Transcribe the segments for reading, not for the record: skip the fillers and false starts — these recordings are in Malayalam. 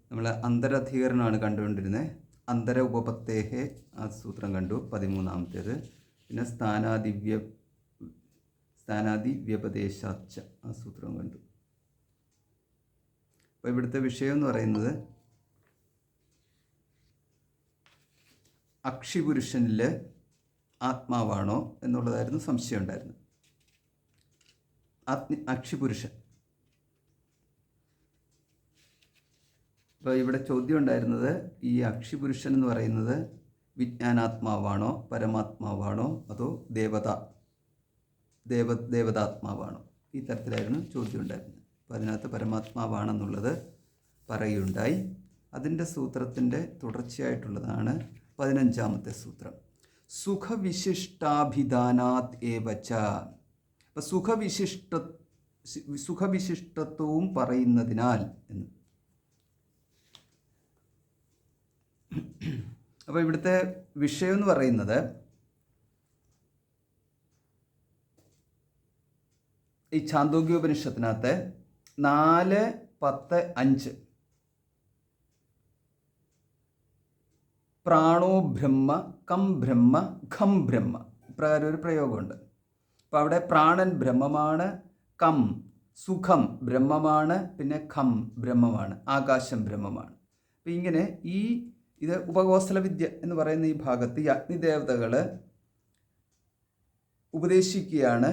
നമ്മൾ അന്തരധികരണമാണ് കണ്ടുകൊണ്ടിരുന്നത്. അന്തര ഉപപത്തേഹെ ആ സൂത്രം കണ്ടു, 13ാമത്തേത്. പിന്നെ സ്ഥാനാദി വ്യപദേശാച്ച ആ സൂത്രം കണ്ടു. അപ്പോൾ ഇവിടുത്തെ വിഷയം എന്ന് പറയുന്നത് അക്ഷിപുരുഷനിൽ ആത്മാവാണോ എന്നുള്ളതായിരുന്നു സംശയം ഉണ്ടായിരുന്നത്. അക്ഷിപുരുഷൻ. അപ്പോൾ ഇവിടെ ചോദ്യം ഉണ്ടായിരുന്നത് ഈ അക്ഷിപുരുഷൻ എന്ന് പറയുന്നത് വിജ്ഞാനാത്മാവാണോ, പരമാത്മാവാണോ, അതോ ദേവതാത്മാവാണോ? ഈ തരത്തിലായിരുന്നു ചോദ്യം ഉണ്ടായിരുന്നത്. അപ്പോൾ അതിനകത്ത് പരമാത്മാവാണെന്നുള്ളത് പറയുകയുണ്ടായി. അതിൻ്റെ സൂത്രത്തിൻ്റെ തുടർച്ചയായിട്ടുള്ളതാണ് 15ാമത്തെ സൂത്രം. സുഖവിശിഷ്ടാഭിധാനാത് ഏവച്ച. അപ്പം സുഖവിശിഷ്ടത്വവും പറയുന്നതിനാൽ എന്ന്. അപ്പോൾ ഇവിടുത്തെ വിഷയം എന്ന് പറയുന്നത് ഈ ഛാന്തോഗ്യോപനിഷത്തിനകത്ത് 4:10-5 പ്രാണോ ബ്രഹ്മ കം ബ്രഹ്മ ഖം ബ്രഹ്മ ഇപ്രകാരം ഒരു പ്രയോഗമുണ്ട്. അപ്പോൾ അവിടെ പ്രാണൻ ബ്രഹ്മമാണ്, കം സുഖം ബ്രഹ്മമാണ്, പിന്നെ ഖം ബ്രഹ്മമാണ്, ആകാശം ബ്രഹ്മമാണ്. അപ്പം ഇങ്ങനെ ഇത് ഉപകോസല വിദ്യ എന്ന് പറയുന്ന ഈ ഭാഗത്ത് ഈ അഗ്നിദേവതകൾ ഉപദേശിക്കുകയാണ്.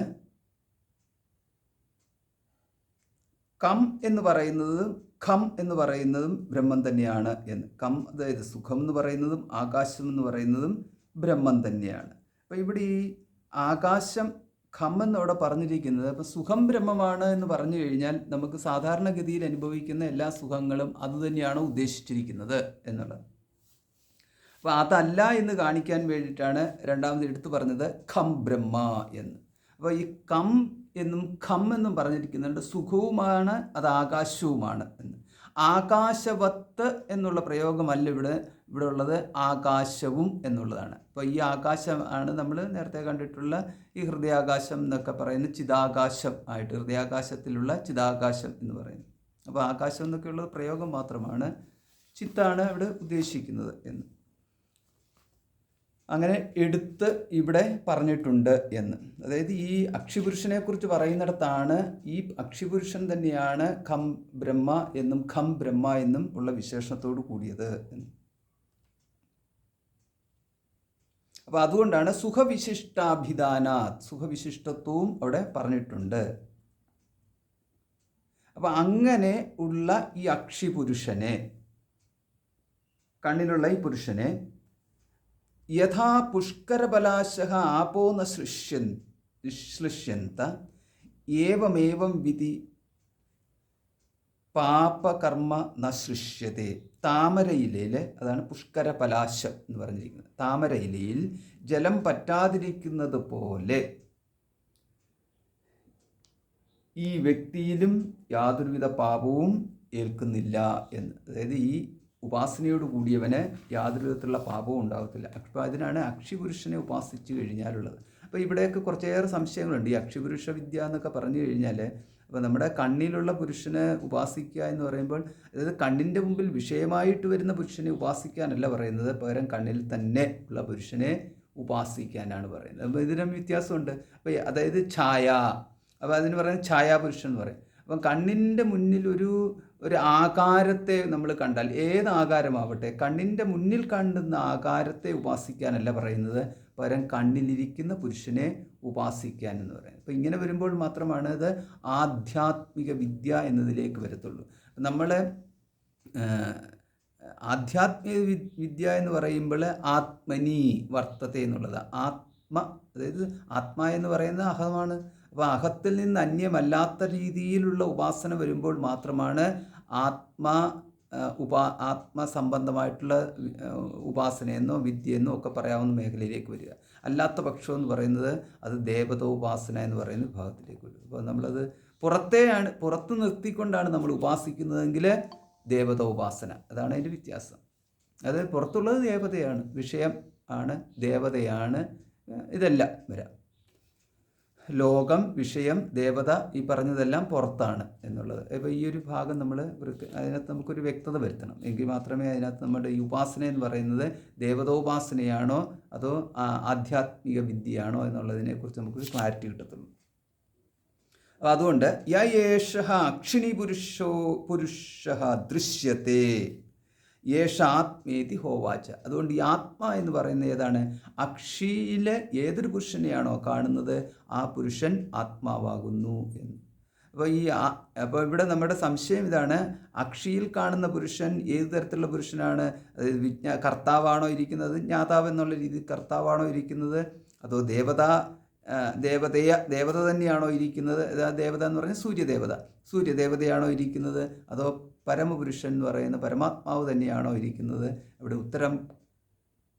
കം എന്ന് പറയുന്നതും ഖം എന്ന് പറയുന്നതും ബ്രഹ്മം തന്നെയാണ് എന്ന്. കം അതായത് സുഖം എന്ന് പറയുന്നതും ആകാശം എന്ന് പറയുന്നതും ബ്രഹ്മം തന്നെയാണ്. അപ്പോൾ ഇവിടെ ഈ ആകാശം ഖം എന്നവിടെ പറഞ്ഞിരിക്കുന്നത്, അപ്പോൾ സുഖം ബ്രഹ്മമാണ് എന്ന് പറഞ്ഞു കഴിഞ്ഞാൽ നമുക്ക് സാധാരണഗതിയിൽ അനുഭവിക്കുന്ന എല്ലാ സുഖങ്ങളും അതുതന്നെയാണ് ഉദ്ദേശിച്ചിരിക്കുന്നത് എന്നുള്ളത്. അപ്പോൾ അതല്ല എന്ന് കാണിക്കാൻ വേണ്ടിയിട്ടാണ് രണ്ടാമത് എടുത്തു പറഞ്ഞത് ഖം ബ്രഹ്മ എന്ന്. അപ്പോൾ ഈ കം എന്നും ഖം എന്നും പറഞ്ഞിരിക്കുന്നുണ്ട്. സുഖവുമാണ്, അത് ആകാശവുമാണ് എന്ന്. ആകാശവത്ത് എന്നുള്ള പ്രയോഗമല്ല ഇവിടെ ഉള്ളത്, ആകാശവും എന്നുള്ളതാണ്. അപ്പോൾ ഈ ആകാശം ആണ് നമ്മൾ നേരത്തെ കണ്ടിട്ടുള്ള ഈ ഹൃദയാകാശം എന്നൊക്കെ പറയുന്ന ചിതാകാശം ആയിട്ട്, ഹൃദയാകാശത്തിലുള്ള ചിതാകാശം എന്ന് പറയുന്നത്. അപ്പോൾ ആകാശം എന്നൊക്കെയുള്ള പ്രയോഗം മാത്രമാണ്, ചിത്താണ് ഇവിടെ ഉദ്ദേശിക്കുന്നത് എന്ന് അങ്ങനെ എടുത്ത് ഇവിടെ പറഞ്ഞിട്ടുണ്ട് എന്ന്. അതായത് ഈ അക്ഷിപുരുഷനെ കുറിച്ച് പറയുന്നിടത്താണ് ഈ അക്ഷിപുരുഷൻ തന്നെയാണ് ഖം ബ്രഹ്മ എന്നും ഖം ബ്രഹ്മ എന്നും ഉള്ള വിശേഷണത്തോട് കൂടിയത് എന്ന്. അപ്പോൾ അതുകൊണ്ടാണ് സുഖവിശിഷ്ടാഭിധാനാത്, സുഖവിശിഷ്ടത്വവും അവിടെ പറഞ്ഞിട്ടുണ്ട്. അപ്പോൾ അങ്ങനെ ഉള്ള ഈ അക്ഷിപുരുഷനെ, കണ്ണിലുള്ള ഈ പുരുഷനെ യഥാ പുഷ്കരബലാശഃ ആപോ ന ശ്ലിഷ്യന്ത ഏവമേവം വിധി പാപകർമ്മ ന സൃഷ്യത്തെ. താമരയിലയിൽ, അതാണ് പുഷ്കരപലാശം എന്ന് പറഞ്ഞിരിക്കുന്നത്, താമരയിലയിൽ ജലം പറ്റാതിരിക്കുന്നത് പോലെ ഈ വ്യക്തിയിലും യാതൊരുവിധ പാപവും ഏൽക്കുന്നില്ല എന്ന്. അതായത് ഈ ഉപാസനയോട് കൂടിയവന് യാതൊരു വിധത്തിലുള്ള പാപവും ഉണ്ടാകത്തില്ല. അപ്പോൾ അതിനാണ് അക്ഷിപുരുഷനെ ഉപാസിച്ചു കഴിഞ്ഞാലുള്ളത്. അപ്പോൾ ഇവിടെയൊക്കെ കുറച്ചേറെ സംശയങ്ങളുണ്ട്. ഈ അക്ഷിപുരുഷ വിദ്യ എന്നൊക്കെ പറഞ്ഞു കഴിഞ്ഞാൽ, അപ്പോൾ നമ്മുടെ കണ്ണിലുള്ള പുരുഷനെ ഉപാസിക്കുക എന്ന് പറയുമ്പോൾ, അതായത് കണ്ണിൻ്റെ മുമ്പിൽ വിഷയമായിട്ട് വരുന്ന പുരുഷനെ ഉപാസിക്കാനല്ല പറയുന്നത്, പകരം കണ്ണിൽ തന്നെ ഉള്ള പുരുഷനെ ഉപാസിക്കാനാണ് പറയുന്നത്. അപ്പോൾ ഇതിനും വ്യത്യാസമുണ്ട്. അപ്പോൾ അതായത് ഛായ, അപ്പോൾ അതിന് പറയുന്നത് ഛായാപുരുഷൻ എന്ന് പറയും. അപ്പം കണ്ണിൻ്റെ മുന്നിൽ ഒരു ആകാരത്തെ നമ്മൾ കണ്ടാൽ, ഏത് ആകാരമാവട്ടെ, കണ്ണിൻ്റെ മുന്നിൽ കാണുന്ന ആകാരത്തെ ഉപാസിക്കാനല്ല പറയുന്നത്, പകരം കണ്ണിലിരിക്കുന്ന പുരുഷനെ ഉപാസിക്കാൻ എന്ന് പറയുന്നത്. അപ്പോൾ ഇങ്ങനെ വരുമ്പോൾ മാത്രമാണ് ഇത് ആധ്യാത്മിക വിദ്യ എന്നതിലേക്ക് വരത്തുള്ളൂ. നമ്മൾ ആധ്യാത്മിക വിദ്യ എന്ന് പറയുമ്പോൾ ആത്മനി വർത്തത്തെ എന്നുള്ളത്, അതായത് ആത്മ എന്ന് പറയുന്നത് അഹമാണ്. അപ്പോൾ അഹത്തിൽ നിന്ന് അന്യമല്ലാത്ത രീതിയിലുള്ള ഉപാസന വരുമ്പോൾ മാത്രമാണ് ആത്മസംബന്ധമായിട്ടുള്ള ഉപാസനയെന്നോ വിദ്യയെന്നോ ഒക്കെ പറയാവുന്ന മേഖലയിലേക്ക് വരിക. അല്ലാത്ത പക്ഷം എന്ന് പറയുന്നത് അത് ദേവതോപാസന എന്ന് പറയുന്ന വിഭാഗത്തിലേക്ക് വരും. അപ്പോൾ നമ്മളത് പുറത്ത് നിർത്തിക്കൊണ്ടാണ് നമ്മൾ ഉപാസിക്കുന്നതെങ്കിൽ ദേവതോപാസന, അതാണ് അതിൻ്റെ വ്യത്യാസം. അത് പുറത്തുള്ളത് ദേവതയാണ്, വിഷയം ആണ്, ദേവതയാണ്, ഇതെല്ലാം വരാം. ലോകം, വിഷയം, ദേവത, ഈ പറഞ്ഞതെല്ലാം പുറത്താണ് എന്നുള്ളത്. അപ്പോൾ ഈ ഒരു ഭാഗം നമ്മൾ അതിനകത്ത് നമുക്കൊരു വ്യക്തത വരുത്തണം. എങ്കിൽ മാത്രമേ അതിനകത്ത് നമ്മുടെ ഈ ഉപാസന എന്ന് പറയുന്നത് ദേവതോപാസനയാണോ അതോ ആധ്യാത്മിക വിദ്യയാണോ എന്നുള്ളതിനെക്കുറിച്ച് നമുക്കൊരു ക്ലാരിറ്റി കിട്ടത്തുള്ളൂ. അപ്പോൾ അതുകൊണ്ട് യേഷഃ അക്ഷിണി പുരുഷ ദൃശ്യത്തെ യേഷ ആത്മേതി ഹോവാച. അതുകൊണ്ട് ഈ ആത്മാ എന്ന് പറയുന്നത് ഏതാണ്? അക്ഷിയിലെ ഏതൊരു പുരുഷനെയാണോ കാണുന്നത് ആ പുരുഷൻ ആത്മാവാകുന്നു എന്ന്. അപ്പോൾ ഇവിടെ നമ്മുടെ സംശയം ഇതാണ്, അക്ഷിയിൽ കാണുന്ന പുരുഷൻ ഏത് തരത്തിലുള്ള പുരുഷനാണ്? അതായത് കർത്താവാണോ ഇരിക്കുന്നത്, ജ്ഞാതാവ് എന്നുള്ള രീതിയിൽ കർത്താവാണോ ഇരിക്കുന്നത്, അതോ ദേവത തന്നെയാണോ ഇരിക്കുന്നത്? ദേവത എന്ന് പറഞ്ഞാൽ സൂര്യദേവതയാണോ ഇരിക്കുന്നത്, അതോ പരമപുരുഷൻ എന്ന് പറയുന്ന പരമാത്മാവ് തന്നെയാണോ ഇരിക്കുന്നത്? ഇവിടെ ഉത്തരം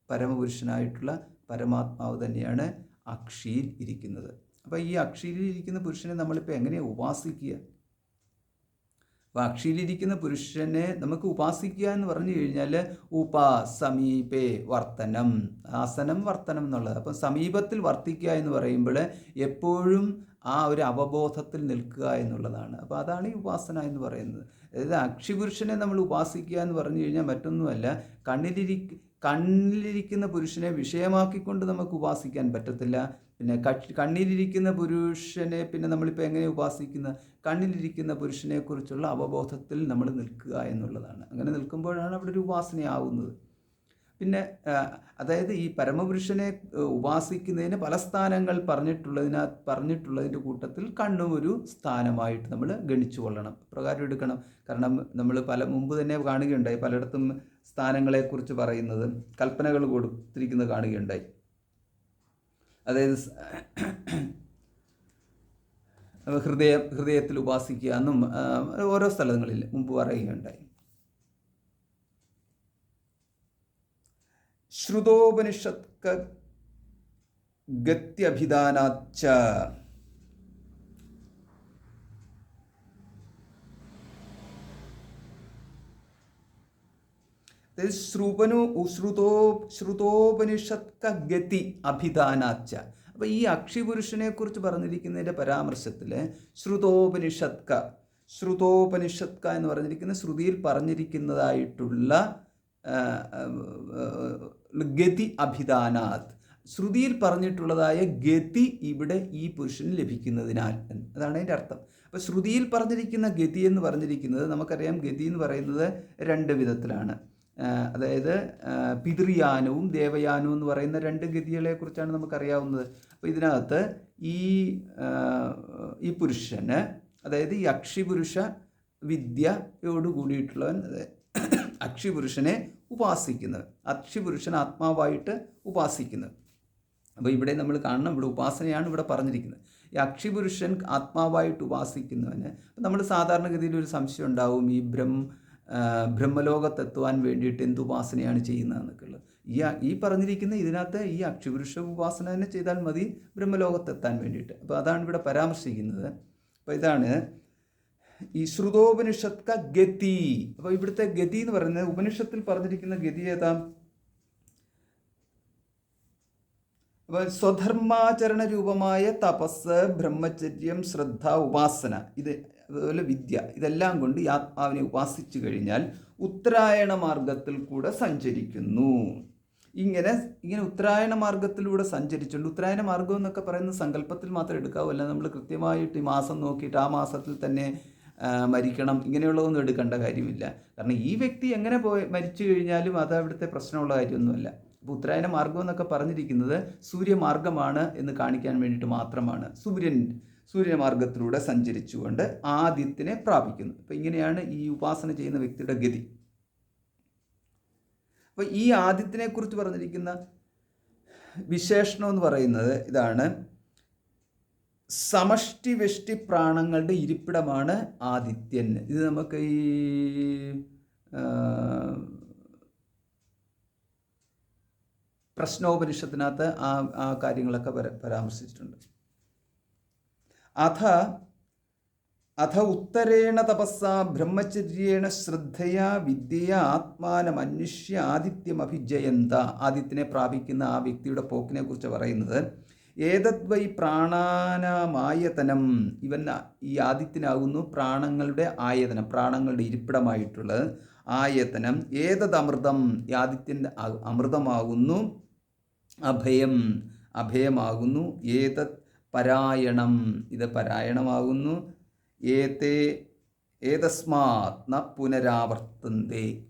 പരമപുരുഷനായിട്ടുള്ള പരമാത്മാവ് തന്നെയാണ് അക്ഷിയിൽ ഇരിക്കുന്നത്. അപ്പോൾ ഈ അക്ഷിയിൽ ഇരിക്കുന്ന പുരുഷനെ നമ്മളിപ്പോൾ എങ്ങനെയാണ് ഉപാസിക്കുക? അപ്പോൾ അക്ഷിയിലിരിക്കുന്ന പുരുഷനെ നമുക്ക് ഉപാസിക്കുക എന്ന് പറഞ്ഞു കഴിഞ്ഞാൽ സമീപേ വർത്തനം, ആസനം വർത്തനം എന്നുള്ളത്. അപ്പം സമീപത്തിൽ വർത്തിക്കുക എന്ന് പറയുമ്പോൾ എപ്പോഴും ആ ഒരു അവബോധത്തിൽ നിൽക്കുക എന്നുള്ളതാണ്. അപ്പോൾ അതാണ് ഈ ഉപാസന എന്ന് പറയുന്നത്. അതായത് അക്ഷിപുരുഷനെ നമ്മൾ ഉപാസിക്കുക എന്ന് പറഞ്ഞു കഴിഞ്ഞാൽ മറ്റൊന്നുമല്ല, കണ്ണിലിരിക്കുന്ന പുരുഷനെ വിഷയമാക്കിക്കൊണ്ട് നമുക്ക് ഉപാസിക്കാൻ പറ്റത്തില്ല. പിന്നെ കണ്ണിലിരിക്കുന്ന പുരുഷനെ പിന്നെ നമ്മളിപ്പോൾ എങ്ങനെ ഉപാസിക്കുന്നത്? കണ്ണിലിരിക്കുന്ന പുരുഷനെക്കുറിച്ചുള്ള അവബോധത്തിൽ നമ്മൾ നിൽക്കുക എന്നുള്ളതാണ്. അങ്ങനെ നിൽക്കുമ്പോഴാണ് അവിടെ ഒരു ഉപാസനയാവുന്നത്. പിന്നെ അതായത് ഈ പരമപുരുഷനെ ഉപാസിക്കുന്നതിന് പല സ്ഥാനങ്ങൾ പറഞ്ഞിട്ടുള്ളതിൻ്റെ കൂട്ടത്തിൽ കണ്ണും ഒരു സ്ഥാനമായിട്ട് നമ്മൾ ഗണിച്ചു കൊള്ളണം, പ്രകാരം എടുക്കണം. കാരണം നമ്മൾ മുമ്പ് തന്നെ കാണുകയുണ്ടായി, പലയിടത്തും സ്ഥാനങ്ങളെക്കുറിച്ച് പറയുന്നത് കൽപ്പനകൾ കൊടുത്തിരിക്കുന്നത് കാണുകയുണ്ടായി. അതായത് ഹൃദയത്തിൽ ഉപാസിക്കുക എന്നും ഓരോ സ്ഥലങ്ങളിൽ മുമ്പ് പറയുകയുണ്ടായി. ശ്രുതോപനിഷത്ത് ഗത്യഭിധാനാച്ച ശ്രുതോപനിഷത്ത് ഗതി അഭിധാനാച്ച. അപ്പോൾ ഈ അക്ഷിപുരുഷനെ കുറിച്ച് പറഞ്ഞിരിക്കുന്നതിൻ്റെ പരാമർശത്തിൽ ശ്രുതോപനിഷത്ത് എന്ന് പറഞ്ഞിരിക്കുന്ന ശ്രുതിയിൽ പറഞ്ഞിരിക്കുന്നതായിട്ടുള്ള ഗതി അഭിധാനാത്, ശ്രുതിയിൽ പറഞ്ഞിട്ടുള്ളതായ ഗതി ഇവിടെ ഈ പുരുഷന് ലഭിക്കുന്നതിനാൽ, അതാണ് അതിൻ്റെ അർത്ഥം. അപ്പോൾ ശ്രുതിയിൽ പറഞ്ഞിരിക്കുന്ന ഗതി എന്ന് പറഞ്ഞിരിക്കുന്നത് നമുക്കറിയാം, ഗതി എന്ന് പറയുന്നത് രണ്ട് വിധത്തിലാണ്. അതായത് പിതൃയാനവും ദേവയാനവും എന്ന് പറയുന്ന രണ്ട് ഗതികളെ കുറിച്ചാണ് നമുക്കറിയാവുന്നത്. അപ്പോൾ ഇതിനകത്ത് ഈ പുരുഷന്, അതായത് ഈ അക്ഷിപുരുഷ വിദ്യയോട് കൂടിയിട്ടുള്ളവൻ അക്ഷിപുരുഷനെ ഉപാസിക്കുന്നത്, അക്ഷിപുരുഷൻ ആത്മാവായിട്ട് ഉപാസിക്കുന്നത്. അപ്പോൾ ഇവിടെ നമ്മൾ കാണണം, ഇവിടെ ഉപാസനയാണ് ഇവിടെ പറഞ്ഞിരിക്കുന്നത്. ഈ അക്ഷിപുരുഷൻ ആത്മാവായിട്ട് ഉപാസിക്കുന്നവന് നമ്മൾ സാധാരണഗതിയിൽ ഒരു സംശയം ഉണ്ടാവും, ഈ ബ്രഹ്മലോകത്തെത്തുവാൻ വേണ്ടിയിട്ട് എന്തുപാസനയാണ് ചെയ്യുന്നതെന്നൊക്കെ ഉള്ളത്. ഈ പറഞ്ഞിരിക്കുന്ന ഇതിനകത്ത് ഈ അക്ഷിപുരുഷ ഉപാസന തന്നെ ചെയ്താൽ മതി ബ്രഹ്മലോകത്തെത്താൻ വേണ്ടിയിട്ട്. അപ്പോൾ അതാണ് ഇവിടെ പരാമർശിക്കുന്നത്. അപ്പോൾ ഇതാണ് ഈ ശ്രുതോപനിഷത്ത് ഗതി. അപ്പോൾ ഇവിടുത്തെ ഗതി എന്ന് പറയുന്നത് ഉപനിഷത്തിൽ പറഞ്ഞിരിക്കുന്ന ഗതി ഏതാ? അപ്പോൾ സ്വധർമാചരണ രൂപമായ തപസ്, ബ്രഹ്മചര്യം, ശ്രദ്ധ, ഉപാസന, അതുപോലെ വിദ്യ, ഇതെല്ലാം കൊണ്ട് ഈ ആത്മാവിനെ ഉപാസിച്ചു കഴിഞ്ഞാൽ ഉത്തരായണ മാർഗത്തിൽ കൂടെ സഞ്ചരിക്കുന്നു. ഇങ്ങനെ ഉത്തരായണ മാർഗത്തിലൂടെ സഞ്ചരിച്ചുകൊണ്ട്, ഉത്തരായണ മാർഗം എന്നൊക്കെ പറയുന്ന സങ്കല്പത്തിൽ മാത്രം എടുക്കാവല്ല, നമ്മൾ കൃത്യമായിട്ട് ഈ മാസം നോക്കിയിട്ട് ആ മാസത്തിൽ തന്നെ മരിക്കണം ഇങ്ങനെയുള്ളതൊന്നും എടുക്കേണ്ട കാര്യമില്ല. കാരണം ഈ വ്യക്തി എങ്ങനെ മരിച്ചു കഴിഞ്ഞാലും അത് അവിടുത്തെ പ്രശ്നമുള്ള കാര്യമൊന്നുമല്ല. അപ്പോൾ ഉത്തരായണ മാർഗം എന്നൊക്കെ പറഞ്ഞിരിക്കുന്നത് സൂര്യമാർഗമാണ് എന്ന് കാണിക്കാൻ വേണ്ടിയിട്ട് മാത്രമാണ്. സൂര്യമാർഗത്തിലൂടെ സഞ്ചരിച്ചുകൊണ്ട് ആദിത്യനെ പ്രാപിക്കുന്നു. അപ്പോൾ ഇങ്ങനെയാണ് ഈ ഉപാസന ചെയ്യുന്ന വ്യക്തിയുടെ ഗതി. അപ്പോൾ ഈ ആദിത്യനെ കുറിച്ച് പറഞ്ഞിരിക്കുന്ന വിശേഷണം എന്ന് പറയുന്നത് ഇതാണ്: സമഷ്ടി വെഷ്ടി പ്രാണങ്ങളുടെ ഇരിപ്പിടമാണ് ആദിത്യൻ. ഇത് നമുക്ക് ഈ പ്രശ്നോപനിഷത്തിനകത്ത് ആ കാര്യങ്ങളൊക്കെ പരാമർശിച്ചിട്ടുണ്ട്. അഥ ഉത്തരേണ തപസ്സാ ബ്രഹ്മചര്യേണ ശ്രദ്ധയാ വിദ്യയാ ആത്മാനമന്വിഷ്യ ആദിത്യമഭിജയന്ത. ആദിത്യനെ പ്രാപിക്കുന്ന ആ വ്യക്തിയുടെ പോക്കിനെ കുറിച്ച് പറയുന്നത് ഏതദ്വൈ പ്രാണാനാമായതനം, ഇവൻ ഈ ആദിത്യനാകുന്നു പ്രാണങ്ങളുടെ ആയതനം, പ്രാണങ്ങളുടെ ഇരിപ്പിടമായിട്ടുള്ളത് ആയതനം. ഏതദമൃതം, ഈ ആദിത്യൻ്റെ അമൃതമാകുന്നു. അഭയം, അഭയമാകുന്നു. ഏതത് പരായണം, ഇത് പരായണമാകുന്നു. ഏതസ്മാത് ന പുനരാവർത്തന്തേ,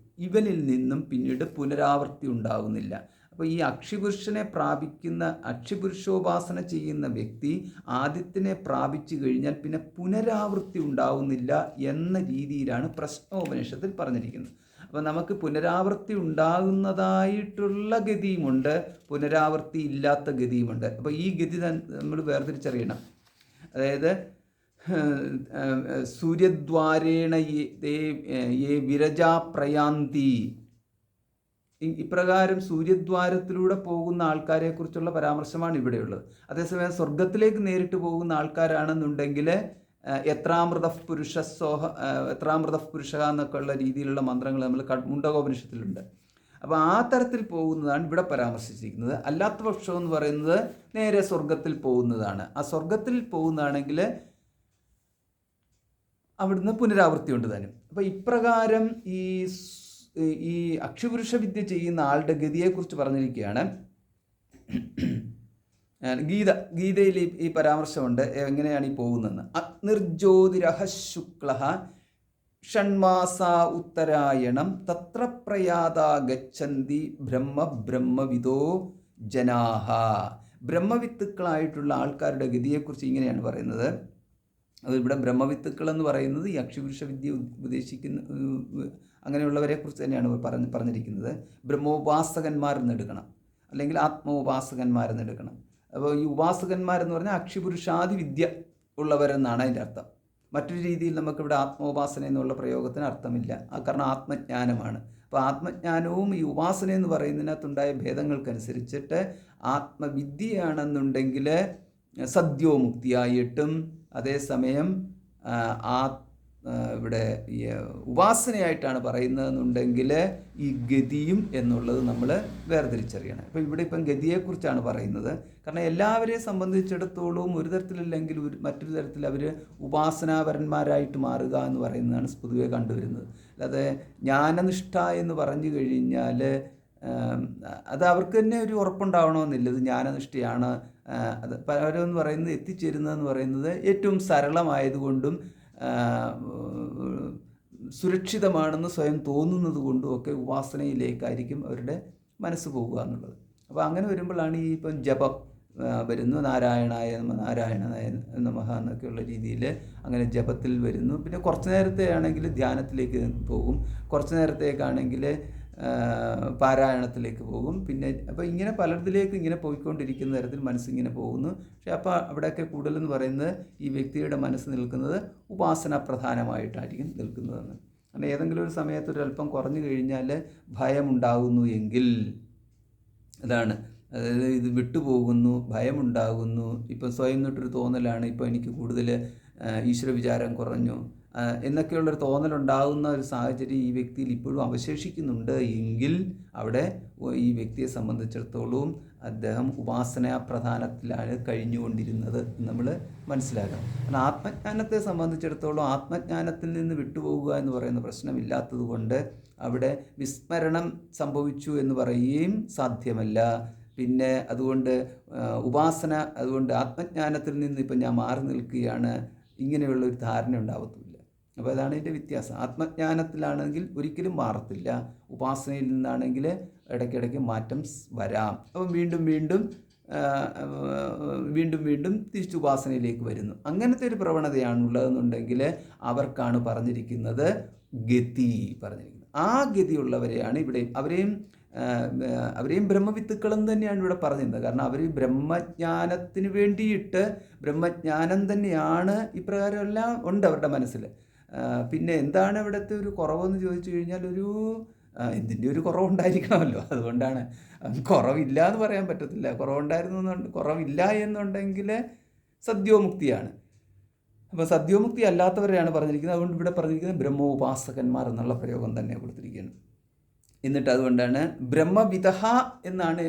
ഇവനിൽ നിന്നും പിന്നീട് പുനരാവർത്തി ഉണ്ടാകുന്നില്ല. അപ്പോൾ ഈ അക്ഷിപുരുഷനെ പ്രാപിക്കുന്ന, അക്ഷിപുരുഷോപാസന ചെയ്യുന്ന വ്യക്തി ആദിത്യനെ പ്രാപിച്ചു കഴിഞ്ഞാൽ പിന്നെ പുനരാവൃത്തി ഉണ്ടാവുന്നില്ല എന്ന രീതിയിലാണ് പ്രശ്നോപനിഷത്തിൽ പറഞ്ഞിരിക്കുന്നത്. അപ്പോൾ നമുക്ക് പുനരാവൃത്തി ഉണ്ടാകുന്നതായിട്ടുള്ള ഗതിയുമുണ്ട്, പുനരാവൃത്തി ഇല്ലാത്ത ഗതിയുമുണ്ട്. അപ്പോൾ ഈ ഗതി നമ്മൾ വേർതിരിച്ചറിയണം. അതായത് സൂര്യദ്വാരേണ യേ വിരജാ പ്രയാന്തി, ഇപ്രകാരം സൂര്യദ്വാരത്തിലൂടെ പോകുന്ന ആൾക്കാരെക്കുറിച്ചുള്ള പരാമർശമാണ് ഇവിടെയുള്ളത്. അതേസമയം സ്വർഗത്തിലേക്ക് നേരിട്ട് പോകുന്ന ആൾക്കാരാണെന്നുണ്ടെങ്കിൽ എത്രാമൃത പുരുഷ എന്നൊക്കെ ഉള്ള രീതിയിലുള്ള മന്ത്രങ്ങൾ നമ്മൾ മുണ്ടകോപനിഷത്തിലുണ്ട്. അപ്പോൾ ആ തരത്തിൽ പോകുന്നതാണ് ഇവിടെ പരാമർശിച്ചിരിക്കുന്നത്. അല്ലാത്ത പക്ഷം എന്ന് പറയുന്നത് നേരെ സ്വർഗത്തിൽ പോകുന്നതാണ്. ആ സ്വർഗത്തിൽ പോകുന്നതാണെങ്കിൽ അവിടുന്ന് പുനരാവൃത്തി ഉണ്ട് താനും. അപ്പോൾ ഇപ്രകാരം ഈ അക്ഷിപുരുഷ വിദ്യ ചെയ്യുന്ന ആളുടെ ഗതിയെക്കുറിച്ച് പറഞ്ഞിരിക്കുകയാണ്. ഗീതയിൽ ഈ പരാമർശമുണ്ട് എങ്ങനെയാണ് ഈ പോകുന്നതെന്ന്. അഗ്നിർജ്യോതിരഹ ശുക്ല ഷൺമാസ ഉത്തരായണം തത്ര പ്രയാത ഗച്ഛന്തി ബ്രഹ്മവിദോ ജനാഹ. ബ്രഹ്മവിത്തുക്കളായിട്ടുള്ള ആൾക്കാരുടെ ഗതിയെക്കുറിച്ച് ഇങ്ങനെയാണ് പറയുന്നത്. ഇവിടെ ബ്രഹ്മവിത്തുക്കൾ എന്ന് പറയുന്നത് ഈ അക്ഷിപുരുഷ വിദ്യ ഉപദേശിക്കുന്ന അങ്ങനെയുള്ളവരെ കുറിച്ച് തന്നെയാണ് പറഞ്ഞിരിക്കുന്നത്. ബ്രഹ്മോപാസകന്മാരെന്ന് എടുക്കണം, അല്ലെങ്കിൽ ആത്മോപാസകന്മാരെന്ന് എടുക്കണം. അപ്പോൾ ഈ ഉപാസകന്മാരെന്ന് പറഞ്ഞാൽ അക്ഷിപുരുഷാദി വിദ്യ ഉള്ളവരെന്നാണ് അതിൻ്റെ അർത്ഥം. മറ്റൊരു രീതിയിൽ നമുക്കിവിടെ ആത്മോപാസന എന്നുള്ള പ്രയോഗത്തിന് അർത്ഥമില്ല, കാരണം ആത്മജ്ഞാനമാണ്. അപ്പോൾ ആത്മജ്ഞാനവും ഈ ഉപാസന എന്ന് പറയുന്നതിനകത്തുണ്ടായ ഭേദങ്ങൾക്കനുസരിച്ചിട്ട് ആത്മവിദ്യയാണെന്നുണ്ടെങ്കിൽ സദ്യോമുക്തിയായിട്ടും, അതേസമയം ഇവിടെ ഈ ഉപാസനയായിട്ടാണ് പറയുന്നതെന്നുണ്ടെങ്കിൽ ഈ ഗതിയും എന്നുള്ളത് നമ്മൾ വേർതിരിച്ചറിയണം. ഇപ്പോൾ ഇവിടെ ഇപ്പം ഗതിയെക്കുറിച്ചാണ് പറയുന്നത്. കാരണം എല്ലാവരെയും സംബന്ധിച്ചിടത്തോളം ഒരു തരത്തിലല്ലെങ്കിൽ മറ്റൊരു തരത്തിൽ അവർ ഉപാസനാപരന്മാരായിട്ട് മാറുക എന്ന് പറയുന്നതാണ് പൊതുവെ കണ്ടുവരുന്നത്. അല്ലാതെ ജ്ഞാനനിഷ്ഠ എന്ന് പറഞ്ഞു കഴിഞ്ഞാൽ അത് അവർക്ക് തന്നെ ഒരു ഉറപ്പുണ്ടാവണമെന്നില്ല ഇത് ജ്ഞാനനിഷ്ഠയാണ്. അത് പലരെന്ന് പറയുന്നത് എത്തിച്ചേരുന്നതെന്ന് പറയുന്നത് ഏറ്റവും സരളമായതുകൊണ്ടും സുരക്ഷിതമാണെന്ന് സ്വയം തോന്നുന്നത് കൊണ്ടും ഒക്കെ ഉപാസനയിലേക്കായിരിക്കും അവരുടെ മനസ്സ് പോകുക എന്നുള്ളത്. അപ്പോൾ അങ്ങനെ വരുമ്പോഴാണ് ഈ ഇപ്പം ജപം വരുന്നു, നാരായണായ നമഃ എന്നൊക്കെയുള്ള രീതിയിൽ അങ്ങനെ ജപത്തിൽ വരുന്നു. പിന്നെ കുറച്ച് നേരത്തെ ആണെങ്കിൽ ധ്യാനത്തിലേക്ക് പോകും, കുറച്ച് നേരത്തേക്കാണെങ്കിൽ പാരായണത്തിലേക്ക് പോകും. പിന്നെ അപ്പോൾ ഇങ്ങനെ പലതിലേക്ക് ഇങ്ങനെ പോയിക്കൊണ്ടിരിക്കുന്ന തരത്തിൽ മനസ്സിങ്ങനെ പോകുന്നു. പക്ഷേ അപ്പോൾ അവിടെയൊക്കെ കൂടുതലെന്ന് പറയുന്നത് ഈ വ്യക്തിയുടെ മനസ്സ് നിൽക്കുന്നത് ഉപാസന പ്രധാനമായിട്ടായിരിക്കും നിൽക്കുന്നതെന്ന്. കാരണം ഏതെങ്കിലും ഒരു സമയത്ത് ഒരല്പം കുറഞ്ഞു കഴിഞ്ഞാൽ ഭയമുണ്ടാകുന്നു എങ്കിൽ അതാണ്, അതായത് ഇത് വിട്ടുപോകുന്നു, ഭയമുണ്ടാകുന്നു, ഇപ്പം സ്വയം തൊട്ടൊരു തോന്നലാണ് ഇപ്പോൾ എനിക്ക് കൂടുതൽ ഈശ്വര വിചാരം കുറഞ്ഞു എന്നൊക്കെയുള്ളൊരു തോന്നലുണ്ടാകുന്ന ഒരു സാഹചര്യം ഈ വ്യക്തിയിൽ ഇപ്പോഴും അവശേഷിക്കുന്നുണ്ട് എങ്കിൽ അവിടെ ഈ വ്യക്തിയെ സംബന്ധിച്ചിടത്തോളം അദ്ദേഹം ഉപാസന പ്രധാനത്തിലാണ് കഴിഞ്ഞുകൊണ്ടിരുന്നത് നമ്മൾ മനസ്സിലാക്കണം. കാരണം ആത്മജ്ഞാനത്തെ സംബന്ധിച്ചിടത്തോളം ആത്മജ്ഞാനത്തിൽ നിന്ന് വിട്ടുപോകുക എന്ന് പറയുന്ന പ്രശ്നമില്ലാത്തത് കൊണ്ട് അവിടെ വിസ്മരണം സംഭവിച്ചു എന്ന് പറയുകയും സാധ്യമല്ല. പിന്നെ അതുകൊണ്ട് അതുകൊണ്ട് ആത്മജ്ഞാനത്തിൽ നിന്ന് ഇപ്പം ഞാൻ മാറി നിൽക്കുകയാണ് ഇങ്ങനെയുള്ളൊരു ധാരണ ഉണ്ടാവത്തില്ല. അപ്പോൾ അതാണ് ഇതിൻ്റെ വ്യത്യാസം. ആത്മജ്ഞാനത്തിലാണെങ്കിൽ ഒരിക്കലും മാറത്തില്ല, ഉപാസനയിൽ നിന്നാണെങ്കിൽ ഇടയ്ക്കിടയ്ക്ക് മാറ്റം വരാം. അപ്പം വീണ്ടും തിരിച്ച് ഉപാസനയിലേക്ക് വരുന്നു. അങ്ങനത്തെ ഒരു പ്രവണതയാണുള്ളതെന്നുണ്ടെങ്കിൽ അവർക്കാണ് പറഞ്ഞിരിക്കുന്നത് ഗതി പറഞ്ഞിരിക്കുന്നത്. ആ ഗതിയുള്ളവരെയാണ് ഇവിടെ അവരെയും ബ്രഹ്മവിത്തുക്കളെന്ന് തന്നെയാണ് ഇവിടെ പറഞ്ഞിരുന്നത്. കാരണം അവർ ബ്രഹ്മജ്ഞാനത്തിന് വേണ്ടിയിട്ട് ബ്രഹ്മജ്ഞാനം തന്നെയാണ് ഇപ്രകാരം എല്ലാം ഉണ്ട് അവരുടെ മനസ്സിൽ. പിന്നെ എന്താണ് ഇവിടുത്തെ ഒരു കുറവെന്ന് ചോദിച്ചു കഴിഞ്ഞാൽ എന്തിൻ്റെ ഒരു കുറവുണ്ടായിരിക്കണമല്ലോ. അതുകൊണ്ടാണ്, കുറവില്ല എന്ന് പറയാൻ പറ്റത്തില്ല. കുറവില്ല എന്നുണ്ടെങ്കിൽ സദ്യോമുക്തിയാണ്. അപ്പോൾ സദ്യോമുക്തി അല്ലാത്തവരെയാണ് പറഞ്ഞിരിക്കുന്നത്. അതുകൊണ്ട് ഇവിടെ പറഞ്ഞിരിക്കുന്നത് ബ്രഹ്മോപാസകന്മാർ എന്നുള്ള പ്രയോഗം തന്നെ കൊടുത്തിരിക്കുകയാണ്. എന്നിട്ട് അതുകൊണ്ടാണ് ബ്രഹ്മവിദഹ എന്നാണ്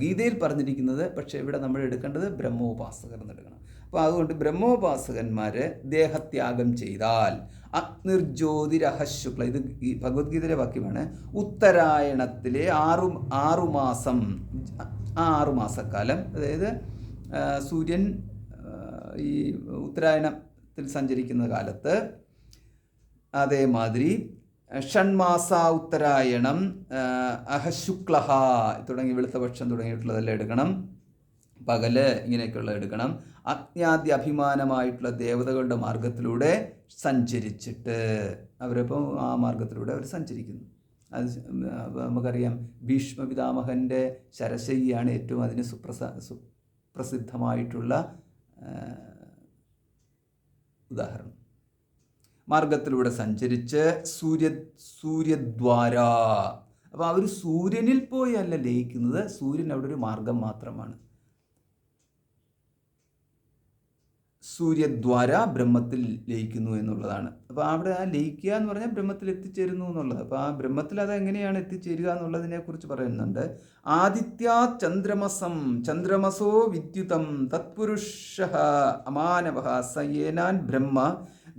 ഗീതയിൽ പറഞ്ഞിരിക്കുന്നത്. പക്ഷേ ഇവിടെ നമ്മൾ എടുക്കേണ്ടത് ബ്രഹ്മോപാസകർ എന്നെടുക്കണം. അപ്പോൾ അതുകൊണ്ട് ബ്രഹ്മോപാസകന്മാർ ദേഹത്യാഗം ചെയ്താൽ അഗ്നിർജ്യോതിരഹശുക്ല, ഇത് ഈ ഭഗവത്ഗീതയിലെ വാക്യമാണ്, ഉത്തരായണത്തിലെ ആറുമാസം, 6 മാസക്കാലം, അതായത് സൂര്യൻ ഈ ഉത്തരായണത്തിൽ സഞ്ചരിക്കുന്ന കാലത്ത്, അതേമാതിരി ഷൺമാസ ഉത്തരായണം, അഹശുക്ലഹ തുടങ്ങി വെളുത്തപക്ഷം തുടങ്ങിയിട്ടുള്ളതെല്ലാം എടുക്കണം. പകല് ഇങ്ങനെയൊക്കെയുള്ളത് എടുക്കണം. അജ്ഞാതി അഭിമാനമായിട്ടുള്ള ദേവതകളുടെ മാർഗത്തിലൂടെ സഞ്ചരിച്ചിട്ട് അവരിപ്പം ആ മാർഗത്തിലൂടെ അവർ സഞ്ചരിക്കുന്നു. അത് നമുക്കറിയാം, ഭീഷ്മ പിതാമഹൻ്റെ ശരശയ്യാണ് ഏറ്റവും അതിന് സുപ്രസിദ്ധമായിട്ടുള്ള ഉദാഹരണം. മാർഗത്തിലൂടെ സഞ്ചരിച്ച് സൂര്യദ്വാര, അപ്പോൾ അവർ സൂര്യനിൽ പോയി അല്ല ലയിക്കുന്നത്, സൂര്യൻ അവിടെ ഒരു മാർഗം മാത്രമാണ്. സൂര്യദ്വാര ബ്രഹ്മത്തിൽ ലയിക്കുന്നു എന്നുള്ളതാണ്. അപ്പോൾ അവിടെ ആ ലയിക്കുക എന്ന് പറഞ്ഞാൽ ബ്രഹ്മത്തിൽ എത്തിച്ചേരുന്നു എന്നുള്ളത്. അപ്പോൾ ആ ബ്രഹ്മത്തിൽ അത് എങ്ങനെയാണ് എത്തിച്ചേരുക എന്നുള്ളതിനെ കുറിച്ച് പറയുന്നുണ്ട്. ആദിത്യാ ചന്ദ്രമസം ചന്ദ്രമസോ വിദ്യുതം തത്പുരുഷ അമാനവ സയേനാൻ ബ്രഹ്മ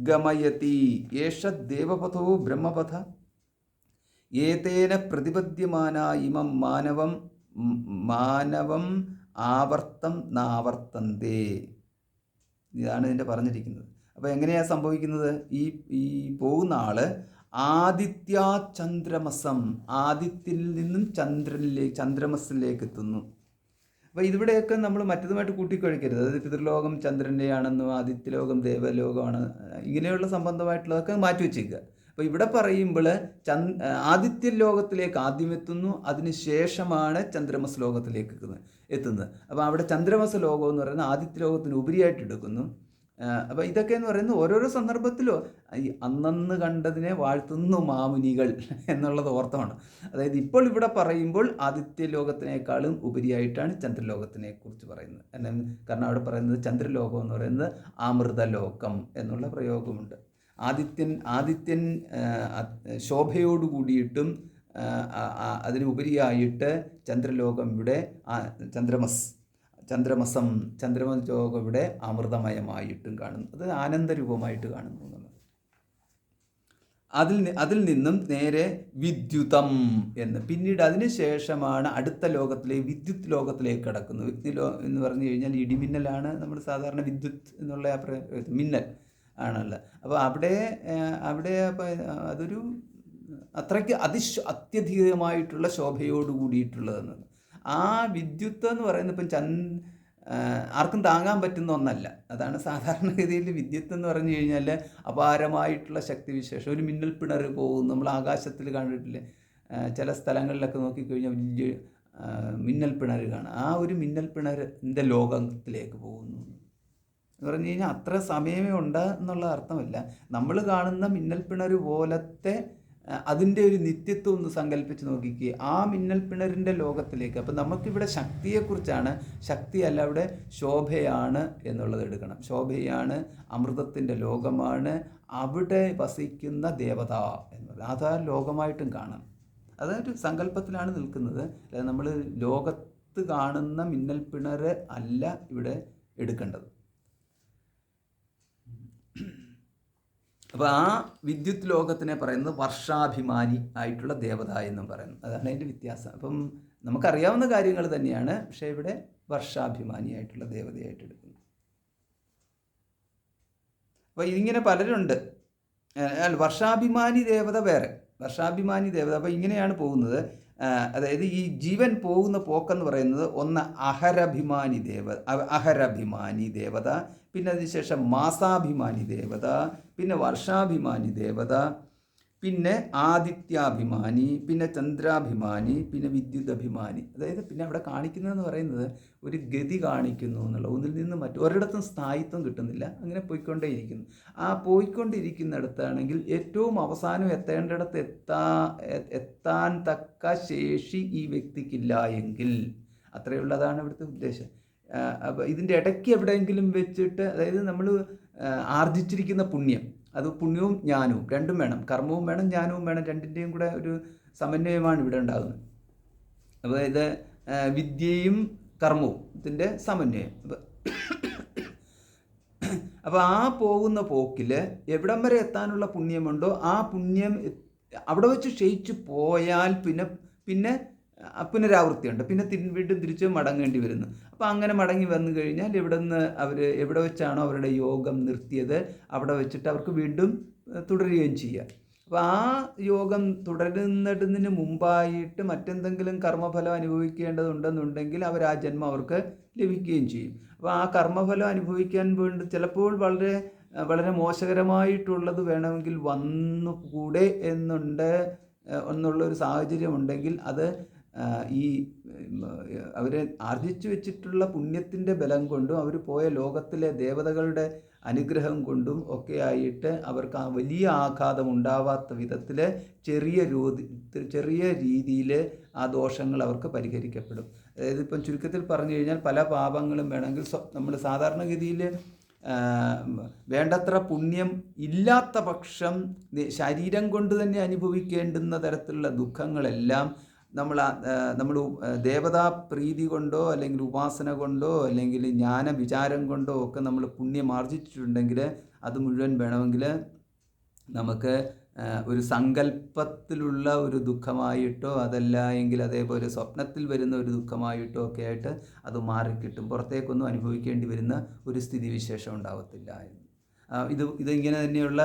ഗമയതി യേഷ ദേവപഥോ ബ്രഹ്മപഥ ഏതേന പ്രതിപദ്യമാന ഇമം മാനവം ആവർത്തം നാവർത്തന്തേ. ഇതാണ് ഇതിൻ്റെ പറഞ്ഞിരിക്കുന്നത്. അപ്പോൾ എങ്ങനെയാണ് സംഭവിക്കുന്നത്? ഈ പോകുന്ന ആള് ആദിത്യ ചന്ദ്രമസം, ആദിത്യൽ നിന്നും ചന്ദ്രമസിലേക്ക് എത്തുന്നു. അപ്പോൾ ഇവിടെയൊക്കെ നമ്മൾ മറ്റതുമായിട്ട് കൂട്ടിക്കഴിക്കരുത്. അതായത് പിതൃലോകം ചന്ദ്രൻ്റെയാണെന്നും ആദിത്യലോകം ദേവലോകമാണ്, ഇങ്ങനെയുള്ള സംബന്ധമായിട്ടുള്ളതൊക്കെ മാറ്റി വെച്ചേക്കുക. അപ്പോൾ ഇവിടെ പറയുമ്പോൾ ആദിത്യ ലോകത്തിലേക്ക് ആദ്യം എത്തുന്നു, അതിനുശേഷമാണ് ചന്ദ്രമസ് ലോകത്തിലേക്ക് എത്തുന്നത്. അപ്പോൾ അവിടെ ചന്ദ്രമസ ലോകം എന്ന് പറയുന്നത് ആദിത്യ ലോകത്തിന് ഉപരിയായിട്ട് എടുക്കുന്നു. അപ്പോൾ ഇതൊക്കെ എന്ന് പറയുന്നത് ഓരോരോ സന്ദർഭത്തിലോ ഈ അന്നന്ന് കണ്ടതിനെ വാഴ്ത്തുന്നു മാമുനികൾ എന്നുള്ളത് ഓർത്തമാണ്. അതായത് ഇപ്പോൾ ഇവിടെ പറയുമ്പോൾ ആദിത്യ ലോകത്തിനേക്കാളും ഉപരിയായിട്ടാണ് ചന്ദ്രലോകത്തിനെ കുറിച്ച് പറയുന്നത്. കാരണം അവിടെ പറയുന്നത് ചന്ദ്രലോകം എന്ന് പറയുന്നത് അമൃതലോകം എന്നുള്ള പ്രയോഗമുണ്ട്. ആദിത്യൻ ശോഭയോട് കൂടിയിട്ടും അതിനുപരിയായിട്ട് ചന്ദ്രലോകം ഇവിടെ ചന്ദ്രമസം ലോകം ഇവിടെ അമൃതമയമായിട്ടും കാണുന്നു, അത് ആനന്ദരൂപമായിട്ട് കാണുന്നു എന്നുള്ളത്. അതിൽ നിന്നും നേരെ വിദ്യുതം എന്ന്, പിന്നീട് അതിന് ശേഷമാണ് അടുത്ത ലോകത്തിലേക്ക് വിദ്യുത് ലോകത്തിലേക്ക് കടക്കുന്നത്. എന്ന് പറഞ്ഞു കഴിഞ്ഞാൽ ഇടിമിന്നലാണ് നമ്മൾ സാധാരണ വിദ്യുത് എന്നുള്ള മിന്നൽ ആണല്ലോ. അപ്പോൾ അവിടെ അതൊരു അത്രയ്ക്ക് അത്യധികമായിട്ടുള്ള ശോഭയോട് കൂടിയിട്ടുള്ളതെന്നത്. ആ വിദ്യുത്ത് എന്ന് പറയുന്നത് ഇപ്പം ആർക്കും താങ്ങാൻ പറ്റുന്ന ഒന്നല്ല. അതാണ് സാധാരണഗതിയിൽ വിദ്യുത്ത് എന്ന് പറഞ്ഞു കഴിഞ്ഞാൽ അപാരമായിട്ടുള്ള ശക്തിവിശേഷം. ഒരു മിന്നൽ പിണർ പോകും, നമ്മൾ ആകാശത്തിൽ കണ്ടിട്ടില്ലേ, ചില സ്ഥലങ്ങളിലൊക്കെ നോക്കിക്കഴിഞ്ഞാൽ വലിയ മിന്നൽ പിണർ കാണാം. ആ ഒരു മിന്നൽ പിണറിൻ്റെ ലോകത്തിലേക്ക് പോകുന്നു എന്ന് പറഞ്ഞു കഴിഞ്ഞാൽ അത്ര സമയമേ ഉണ്ട് എന്നുള്ള അർത്ഥമല്ല. നമ്മൾ കാണുന്ന മിന്നൽ പിണർ പോലത്തെ അതിൻ്റെ ഒരു നിത്യത്വം ഒന്ന് സങ്കല്പിച്ച് നോക്കിക്കുക, ആ മിന്നൽ പിണറിൻ്റെ ലോകത്തിലേക്ക്. അപ്പം നമുക്കിവിടെ ശക്തിയെക്കുറിച്ചാണ്, ശക്തിയല്ല, അവിടെ ശോഭയാണ് എന്നുള്ളത് എടുക്കണം. ശോഭയാണ്, അമൃതത്തിൻ്റെ ലോകമാണ്, അവിടെ വസിക്കുന്ന ദേവത എന്നുള്ളത് അതാ ലോകമായിട്ടും കാണാം. അതൊരു സങ്കല്പത്തിലാണ് നിൽക്കുന്നത്. അതായത് നമ്മൾ ലോകത്ത് കാണുന്ന മിന്നൽ പിണർ അല്ല ഇവിടെ എടുക്കേണ്ടത്. അപ്പോൾ ആ വിദ്യുത് ലോകത്തിനെ പറയുന്നത് വർഷാഭിമാനി ആയിട്ടുള്ള ദേവത എന്നും പറയുന്നു. അതാണ് അതിൻ്റെ വ്യത്യാസം. അപ്പം നമുക്കറിയാവുന്ന കാര്യങ്ങൾ തന്നെയാണ്, പക്ഷേ ഇവിടെ വർഷാഭിമാനിയായിട്ടുള്ള ദേവതയായിട്ട് എടുക്കുന്നു. അപ്പോൾ ഇതിങ്ങനെ പലരുണ്ട്. വർഷാഭിമാനി ദേവത വേറെ, വർഷാഭിമാനി ദേവത. അപ്പോൾ ഇങ്ങനെയാണ് പോകുന്നത്. അതായത് ഈ ജീവൻ പോകുന്ന പോക്കെന്ന് പറയുന്നത് ഒന്ന് അഹരഭിമാനി ദേവത, പിന്നെ അതിനുശേഷം മാസാഭിമാനി ദേവത, പിന്നെ വർഷാഭിമാനി ദേവത, പിന്നെ ആദിത്യാഭിമാനി, പിന്നെ ചന്ദ്രാഭിമാനി, പിന്നെ വിദ്യുതഭിമാനി. അതായത് പിന്നെ അവിടെ കാണിക്കുന്നതെന്ന് പറയുന്നത് ഒരു ഗതി കാണിക്കുന്നു എന്നുള്ള, ഒന്നിൽ നിന്ന് ഒരിടത്തും സ്ഥായിത്വം കിട്ടുന്നില്ല, അങ്ങനെ പോയിക്കൊണ്ടേയിരിക്കുന്നു. ആ പോയിക്കൊണ്ടിരിക്കുന്നിടത്താണെങ്കിൽ ഏറ്റവും അവസാനം എത്തേണ്ടിടത്ത് എത്താൻ തക്ക ശേഷി ഈ വ്യക്തിക്കില്ല എങ്കിൽ, അത്രയുള്ളതാണ് ഇവിടുത്തെ ഉദ്ദേശം. അപ്പോൾ ഇതിൻ്റെ ഇടയ്ക്ക് എവിടെയെങ്കിലും വെച്ചിട്ട്, അതായത് നമ്മൾ ആർജിച്ചിരിക്കുന്ന പുണ്യം, അത് പുണ്യവും ജ്ഞാനവും രണ്ടും വേണം, കർമ്മവും വേണം ജ്ഞാനവും വേണം, രണ്ടിൻ്റെയും കൂടെ ഒരു സമന്വയമാണ് ഇവിടെ ഉണ്ടാകുന്നത്. അപ്പോൾ ഇത് വിദ്യയും കർമ്മവും ഇതിൻ്റെ സമന്വയം. അപ്പോൾ ആ പോകുന്ന പോക്കിൽ എവിടം വരെ എത്താനുള്ള പുണ്യമുണ്ടോ ആ പുണ്യം അവിടെ വെച്ച് ക്ഷയിച്ചു പോയാൽ പിന്നെ പുനരാവൃത്തിയുണ്ട്, പിന്നെ വീണ്ടും തിരിച്ച് മടങ്ങേണ്ടി വരുന്നു. അപ്പോൾ അങ്ങനെ മടങ്ങി വന്നു കഴിഞ്ഞാൽ എവിടെ വെച്ചാണോ അവരുടെ യോഗം നിർത്തിയത് അവിടെ വെച്ചിട്ട് അവർക്ക് വീണ്ടും തുടരുകയും ചെയ്യുക. അപ്പോൾ ആ യോഗം തുടരുന്നതിന് മുമ്പായിട്ട് മറ്റെന്തെങ്കിലും കർമ്മഫലം അനുഭവിക്കേണ്ടതുണ്ടെന്നുണ്ടെങ്കിൽ ആ ജന്മം അവർക്ക് ലഭിക്കുകയും ചെയ്യും. അപ്പോൾ ആ കർമ്മഫലം അനുഭവിക്കാൻ വേണ്ടി ചിലപ്പോൾ വളരെ വളരെ മോശകരമായിട്ടുള്ളത് വേണമെങ്കിൽ വന്നുകൂടെ എന്നുള്ളൊരു സാഹചര്യം ഉണ്ടെങ്കിൽ അത് ഈ അവർ ആർജിച്ചു വെച്ചിട്ടുള്ള പുണ്യത്തിൻ്റെ ബലം കൊണ്ടും അവർ പോയ ലോകത്തിലെ ദേവതകളുടെ അനുഗ്രഹം കൊണ്ടും ഒക്കെ ആയിട്ട് അവർക്ക് ആ വലിയ ആഘാതം ഉണ്ടാവാത്ത വിധത്തിൽ ചെറിയ രീതിയിൽ ആ ദോഷങ്ങൾ അവർക്ക് പരിഹരിക്കപ്പെടും. അതായത് ഇപ്പം ചുരുക്കത്തിൽ പറഞ്ഞു കഴിഞ്ഞാൽ പല പാപങ്ങളും വേണമെങ്കിൽ നമ്മൾ സാധാരണഗതിയിൽ വേണ്ടത്ര പുണ്യം ഇല്ലാത്ത പക്ഷം ശരീരം കൊണ്ട് തന്നെ അനുഭവിക്കേണ്ടുന്ന തരത്തിലുള്ള ദുഃഖങ്ങളെല്ലാം നമ്മൾ ദേവതാ പ്രീതി കൊണ്ടോ അല്ലെങ്കിൽ ഉപാസന കൊണ്ടോ അല്ലെങ്കിൽ ജ്ഞാന വിചാരം കൊണ്ടോ ഒക്കെ നമ്മൾ പുണ്യം ആർജിച്ചിട്ടുണ്ടെങ്കിൽ അത് മുഴുവൻ വേണമെങ്കിൽ നമുക്ക് ഒരു സങ്കല്പത്തിലുള്ള ഒരു ദുഃഖമായിട്ടോ അതല്ല എങ്കിൽ അതേപോലെ സ്വപ്നത്തിൽ വരുന്ന ഒരു ദുഃഖമായിട്ടോ ഒക്കെ ആയിട്ട് അത് മാറിക്കിട്ടും. പുറത്തേക്കൊന്നും അനുഭവിക്കേണ്ടി വരുന്ന ഒരു സ്ഥിതിവിശേഷം ഉണ്ടാവത്തില്ല. ഇതിങ്ങനെ തന്നെയുള്ള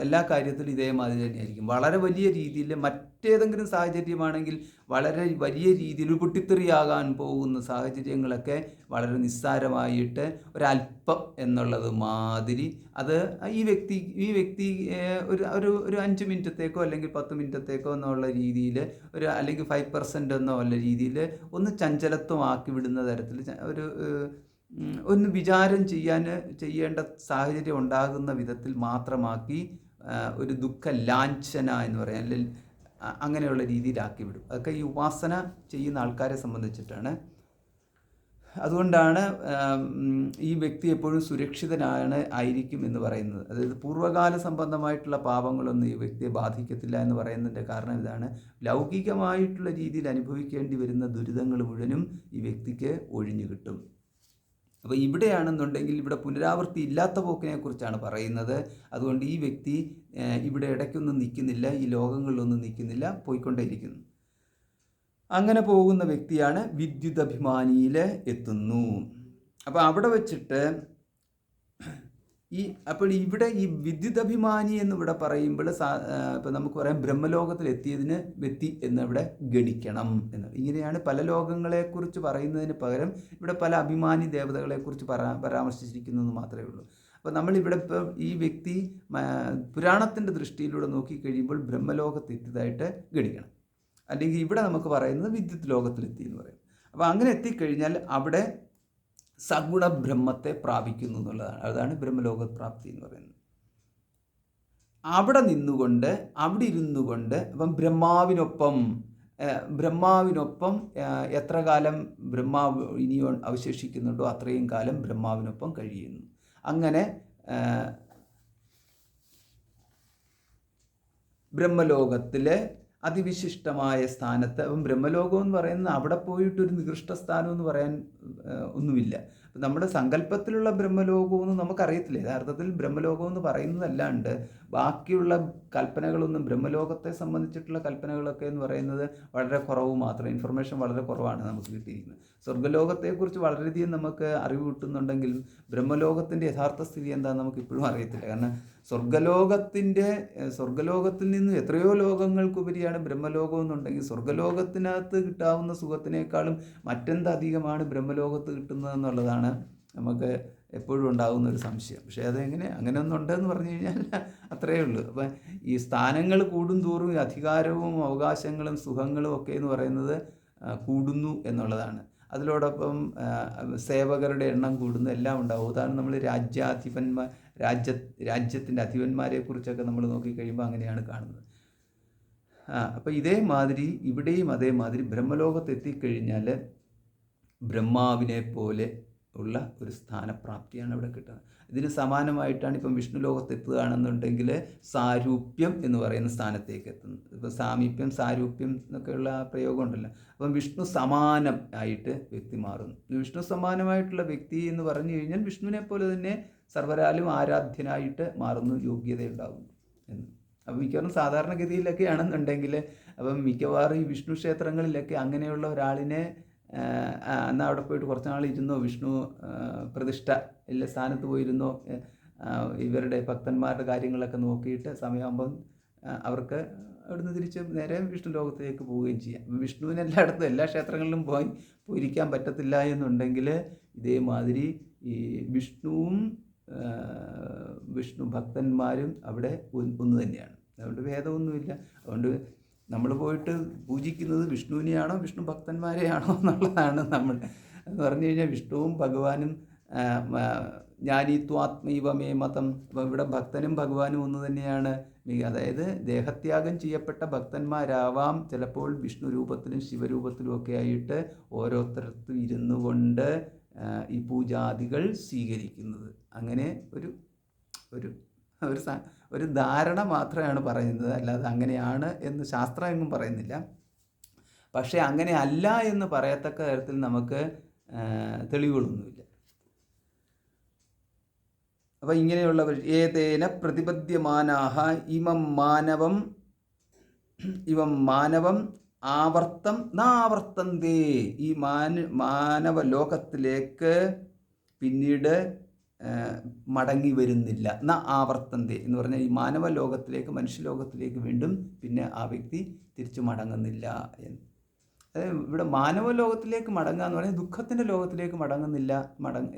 എല്ലാ കാര്യത്തിലും ഇതേമാതിരി തന്നെയായിരിക്കും. വളരെ വലിയ രീതിയിൽ മറ്റേതെങ്കിലും സാഹചര്യമാണെങ്കിൽ വളരെ വലിയ രീതിയിൽ പൊട്ടിത്തെറിയാകാൻ പോകുന്ന സാഹചര്യങ്ങളൊക്കെ വളരെ നിസ്സാരമായിട്ട് ഒരല്പം എന്നുള്ളത് മാതിരി അത് ഈ വ്യക്തി ഒരു 5 മിനിറ്റത്തേക്കോ അല്ലെങ്കിൽ 10 മിനിറ്റത്തേക്കോ എന്നുള്ള രീതിയിൽ അല്ലെങ്കിൽ 5% എന്നോ ഉള്ള രീതിയിൽ ഒന്ന് ചഞ്ചലത്വമാക്കി വിടുന്ന തരത്തിൽ ഒന്ന് വിചാരം ചെയ്യേണ്ട സാഹചര്യം ഉണ്ടാകുന്ന വിധത്തിൽ മാത്രമാക്കി ഒരു ദുഃഖ ലാഞ്ചന എന്ന് പറയാം, അല്ലെങ്കിൽ അങ്ങനെയുള്ള രീതിയിലാക്കി വിടും. അതൊക്കെ ഈ ഉപാസന ചെയ്യുന്ന ആൾക്കാരെ സംബന്ധിച്ചിട്ടാണ്. അതുകൊണ്ടാണ് ഈ വ്യക്തി എപ്പോഴും ആയിരിക്കും എന്ന് പറയുന്നത്. അതായത് പൂർവ്വകാല സംബന്ധമായിട്ടുള്ള പാപങ്ങളൊന്നും ഈ വ്യക്തിയെ ബാധിക്കത്തില്ല എന്ന് പറയുന്നതിൻ്റെ കാരണം ഇതാണ്. ലൗകികമായിട്ടുള്ള രീതിയിൽ അനുഭവിക്കേണ്ടി വരുന്ന ദുരിതങ്ങൾ മുഴുവനും ഈ വ്യക്തിക്ക് ഒഴിഞ്ഞു കിട്ടും. അപ്പോൾ ഇവിടെയാണെന്നുണ്ടെങ്കിൽ ഇവിടെ പുനരാവൃത്തി ഇല്ലാത്ത പോക്കിനെ കുറിച്ചാണ് പറയുന്നത്. അതുകൊണ്ട് ഈ വ്യക്തി ഇവിടെ ഇടയ്ക്കൊന്നും നിൽക്കുന്നില്ല, ഈ ലോകങ്ങളിലൊന്നും നിൽക്കുന്നില്ല, പോയിക്കൊണ്ടേയിരിക്കുന്നു. അങ്ങനെ പോകുന്ന വ്യക്തിയാണ് വിദ്യുതഭിമാനിയിൽ എത്തുന്നു. അപ്പോൾ അവിടെ വെച്ചിട്ട് അപ്പോൾ ഇവിടെ ഈ വിദ്യുതഭിമാനി എന്നിവിടെ പറയുമ്പോൾ ഇപ്പോൾ നമുക്ക് പറയാം ബ്രഹ്മലോകത്തിൽ എത്തിയതിന് വ്യക്തി എന്നിവിടെ ഗണിക്കണം എന്ന്. ഇങ്ങനെയാണ് പല ലോകങ്ങളെക്കുറിച്ച് പറയുന്നതിന് പകരം ഇവിടെ പല അഭിമാനി ദേവതകളെക്കുറിച്ച് പരാമർശിച്ചിരിക്കുന്നതെന്ന് മാത്രമേ ഉള്ളൂ. അപ്പോൾ നമ്മളിവിടെ ഇപ്പോൾ ഈ വ്യക്തി പുരാണത്തിൻ്റെ ദൃഷ്ടിയിലൂടെ നോക്കിക്കഴിയുമ്പോൾ ബ്രഹ്മലോകത്തെത്തിയതായിട്ട് ഗണിക്കണം. അല്ലെങ്കിൽ ഇവിടെ നമുക്ക് പറയുന്നത് വിദ്യുത് ലോകത്തിലെത്തി എന്ന് പറയും. അപ്പോൾ അങ്ങനെ എത്തിക്കഴിഞ്ഞാൽ അവിടെ സഗുണ ബ്രഹ്മത്തെ പ്രാപിക്കുന്നു എന്നുള്ളതാണ്. അതാണ് ബ്രഹ്മലോകപ്രാപ്തി എന്ന് പറയുന്നത്. അവിടെ നിന്നുകൊണ്ട് അവിടെ ഇരുന്നു കൊണ്ട് അപ്പം ബ്രഹ്മാവിനൊപ്പം എത്ര കാലം ബ്രഹ്മാവ് ഇനിയോ അവശേഷിക്കുന്നുണ്ടോ അത്രയും കാലം ബ്രഹ്മാവിനൊപ്പം കഴിയുന്നു. അങ്ങനെ ബ്രഹ്മലോകത്തിലെ അതിവിശിഷ്ടമായ സ്ഥാനത്ത്, അപ്പം ബ്രഹ്മലോകം എന്ന് പറയുന്നത് അവിടെ പോയിട്ടൊരു നികൃഷ്ട സ്ഥാനം എന്ന് പറയാൻ ഒന്നുമില്ല. അപ്പം നമ്മുടെ സങ്കല്പത്തിലുള്ള ബ്രഹ്മലോകമൊന്നും നമുക്കറിയത്തില്ല. യഥാർത്ഥത്തിൽ ബ്രഹ്മലോകം എന്ന് പറയുന്നതല്ലാണ്ട് ബാക്കിയുള്ള കൽപ്പനകളൊന്നും, ബ്രഹ്മലോകത്തെ സംബന്ധിച്ചിട്ടുള്ള കൽപ്പനകളൊക്കെ എന്ന് പറയുന്നത് വളരെ കുറവ് മാത്രം, ഇൻഫർമേഷൻ വളരെ കുറവാണ് നമുക്ക് കിട്ടിയിരിക്കുന്നത്. സ്വർഗ്ഗലോകത്തെക്കുറിച്ച് വളരെയധികം നമുക്ക് അറിവ് കിട്ടുന്നുണ്ടെങ്കിലും ബ്രഹ്മലോകത്തിൻ്റെ യഥാർത്ഥ സ്ഥിതി എന്താണെന്ന് നമുക്ക് ഇപ്പോഴും അറിയത്തില്ല. കാരണം സ്വർഗ്ഗലോകത്തിൽ നിന്ന് എത്രയോ ലോകങ്ങൾക്കുപരിയാണ് ബ്രഹ്മലോകം എന്നുണ്ടെങ്കിൽ സ്വർഗ്ഗലോകത്തിനകത്ത് കിട്ടാവുന്ന സുഖത്തിനേക്കാളും മറ്റെന്തധികമാണ് ബ്രഹ്മലോകത്ത് കിട്ടുന്നതെന്നുള്ളതാണ് നമുക്ക് എപ്പോഴും ഉണ്ടാകുന്ന ഒരു സംശയം. പക്ഷേ അങ്ങനെ ഒന്നുണ്ടെന്ന് പറഞ്ഞു കഴിഞ്ഞാൽ അത്രയേ ഉള്ളൂ. അപ്പം ഈ സ്ഥാനങ്ങൾ കൂടും തോറും അധികാരവും അവകാശങ്ങളും സുഖങ്ങളും ഒക്കെ എന്ന് പറയുന്നത് കൂടുന്നു എന്നുള്ളതാണ്. അതിലോടൊപ്പം സേവകരുടെ എണ്ണം കൂടുന്നു, എല്ലാം ഉണ്ടാവും. ഉദാഹരണം നമ്മൾ രാജ്യത്തിൻ്റെ അധിപന്മാരെ കുറിച്ചൊക്കെ നമ്മൾ നോക്കിക്കഴിയുമ്പോൾ അങ്ങനെയാണ് കാണുന്നത്. അപ്പോൾ ഇതേമാതിരി ഇവിടെയും അതേമാതിരി ബ്രഹ്മലോകത്ത് എത്തിക്കഴിഞ്ഞാൽ ബ്രഹ്മാവിനെ പോലെ ഉള്ള ഒരു സ്ഥാനപ്രാപ്തിയാണ് ഇവിടെ കിട്ടുന്നത്. ഇതിന് സമാനമായിട്ടാണ് ഇപ്പം വിഷ്ണു ലോകത്ത് എത്തുകയാണെന്നുണ്ടെങ്കിൽ സാരൂപ്യം എന്ന് പറയുന്ന സ്ഥാനത്തേക്ക് എത്തുന്നത്. ഇപ്പോൾ സാമീപ്യം, സാരൂപ്യം എന്നൊക്കെയുള്ള ആ പ്രയോഗം ഉണ്ടല്ലോ. അപ്പം വിഷ്ണു സമാനം ആയിട്ട് വ്യക്തി മാറുന്നു. വിഷ്ണു സമാനമായിട്ടുള്ള വ്യക്തി എന്ന് പറഞ്ഞു കഴിഞ്ഞാൽ വിഷ്ണുവിനെ പോലെ തന്നെ സർവരാലും ആരാധ്യനായിട്ട് മാറുന്നു, യോഗ്യതയുണ്ടാകുന്നു എന്ന്. അപ്പം മിക്കവാറും സാധാരണഗതിയിലൊക്കെ ആണെന്നുണ്ടെങ്കിൽ അപ്പം മിക്കവാറും ഈ വിഷ്ണു ക്ഷേത്രങ്ങളിലൊക്കെ അങ്ങനെയുള്ള ഒരാളിനെ എന്നാൽ അവിടെ പോയിട്ട് കുറച്ച് നാൾ ഇരുന്നോ, വിഷ്ണു പ്രതിഷ്ഠ ഇല്ല സ്ഥാനത്ത് പോയിരുന്നോ, ഇവരുടെ ഭക്തന്മാരുടെ കാര്യങ്ങളൊക്കെ നോക്കിയിട്ട് സമയമാകുമ്പം അവർക്ക് അവിടുന്ന് തിരിച്ച് നേരെ വിഷ്ണു ലോകത്തിലേക്ക് പോവുകയും ചെയ്യാം. വിഷ്ണുവിന് എല്ലായിടത്തും എല്ലാ ക്ഷേത്രങ്ങളിലും പോയിരിക്കാൻ പറ്റത്തില്ല എന്നുണ്ടെങ്കിൽ ഇതേമാതിരി ഈ വിഷ്ണുവും വിഷ്ണു ഭക്തന്മാരും അവിടെ ഒന്ന് തന്നെയാണ്. അതുകൊണ്ട് ഭേദമൊന്നുമില്ല. അതുകൊണ്ട് നമ്മൾ പോയിട്ട് പൂജിക്കുന്നത് വിഷ്ണുവിനെയാണോ വിഷ്ണു ഭക്തന്മാരെയാണോ എന്നുള്ളതാണ് നമ്മൾ എന്ന് പറഞ്ഞു കഴിഞ്ഞാൽ വിഷ്ണുവും ഭഗവാനും ജ്ഞാനീത്വാത്മൈവമേ മതം. അപ്പോൾ ഇവിടെ ഭക്തനും ഭഗവാനും ഒന്ന് തന്നെയാണ്. അതായത് ദേഹത്യാഗം ചെയ്യപ്പെട്ട ഭക്തന്മാരാവാം ചിലപ്പോൾ വിഷ്ണു രൂപത്തിലും ശിവരൂപത്തിലും ഒക്കെ ആയിട്ട് ഓരോരുത്തർക്കും ഇരുന്നു കൊണ്ട് ഈ പൂജാദികൾ സ്വീകരിക്കുന്നത്. അങ്ങനെ ഒരു ധാരണ മാത്രമാണ് പറയുന്നത്, അല്ലാതെ അങ്ങനെയാണ് എന്ന് ശാസ്ത്രം എങ്ങും പറയുന്നില്ല. പക്ഷേ അങ്ങനെ അല്ല എന്ന് പറയത്തക്ക തരത്തിൽ നമുക്ക് തെളിവുകളൊന്നുമില്ല. അപ്പം ഇങ്ങനെയുള്ളവർ ഏതേന പ്രതിപദ്യമാനാഹ ഇവം മാനവം ആവർത്തം നാവർത്തന്തേ. ഈ മാനവ ലോകത്തിലേക്ക് പിന്നീട് മടങ്ങി വരുന്നില്ല. ആവർത്തന്തേ എന്ന് പറഞ്ഞാൽ ഈ മാനവ ലോകത്തിലേക്ക്, മനുഷ്യലോകത്തിലേക്ക് വീണ്ടും പിന്നെ ആ വ്യക്തി തിരിച്ചു മടങ്ങുന്നില്ല എന്ന്. അതായത് ഇവിടെ മാനവ ലോകത്തിലേക്ക് മടങ്ങുക എന്ന് പറഞ്ഞാൽ ദുഃഖത്തിൻ്റെ ലോകത്തിലേക്ക് മടങ്ങുന്നില്ല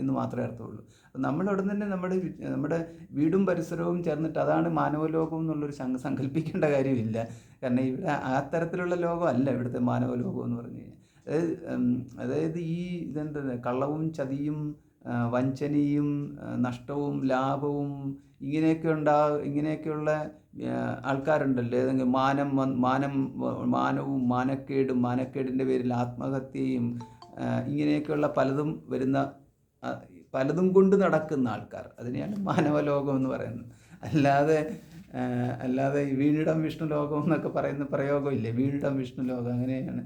എന്ന് മാത്രമേ അർത്ഥമുള്ളൂ. അപ്പം നമ്മളവിടെ തന്നെ നമ്മുടെ വീടും പരിസരവും ചേർന്നിട്ട് അതാണ് മാനവലോകം എന്നുള്ളൊരു സങ്കല്പിക്കേണ്ട കാര്യമില്ല. കാരണം ഇവിടെ ആ തരത്തിലുള്ള ലോകമല്ല ഇവിടുത്തെ മാനവലോകം എന്ന് പറഞ്ഞു കഴിഞ്ഞാൽ. അതായത് ഈ ഇതെന്താ കള്ളവും ചതിയും വഞ്ചനയും നഷ്ടവും ലാഭവും ഇങ്ങനെയൊക്കെയുള്ള ആൾക്കാരുണ്ടല്ലോ. ഏതെങ്കിലും മാനവും മാനക്കേടിൻ്റെ പേരിൽ ആത്മഹത്യയും ഇങ്ങനെയൊക്കെയുള്ള പലതും കൊണ്ട് നടക്കുന്ന ആൾക്കാർ, അതിനെയാണ് മാനവലോകം എന്ന് പറയുന്നത്. അല്ലാതെ വീണിടം വിഷ്ണു ലോകം എന്നൊക്കെ പറയുന്ന പ്രയോഗമില്ലേ, വീണിടം വിഷ്ണു ലോകം, അങ്ങനെയാണ്.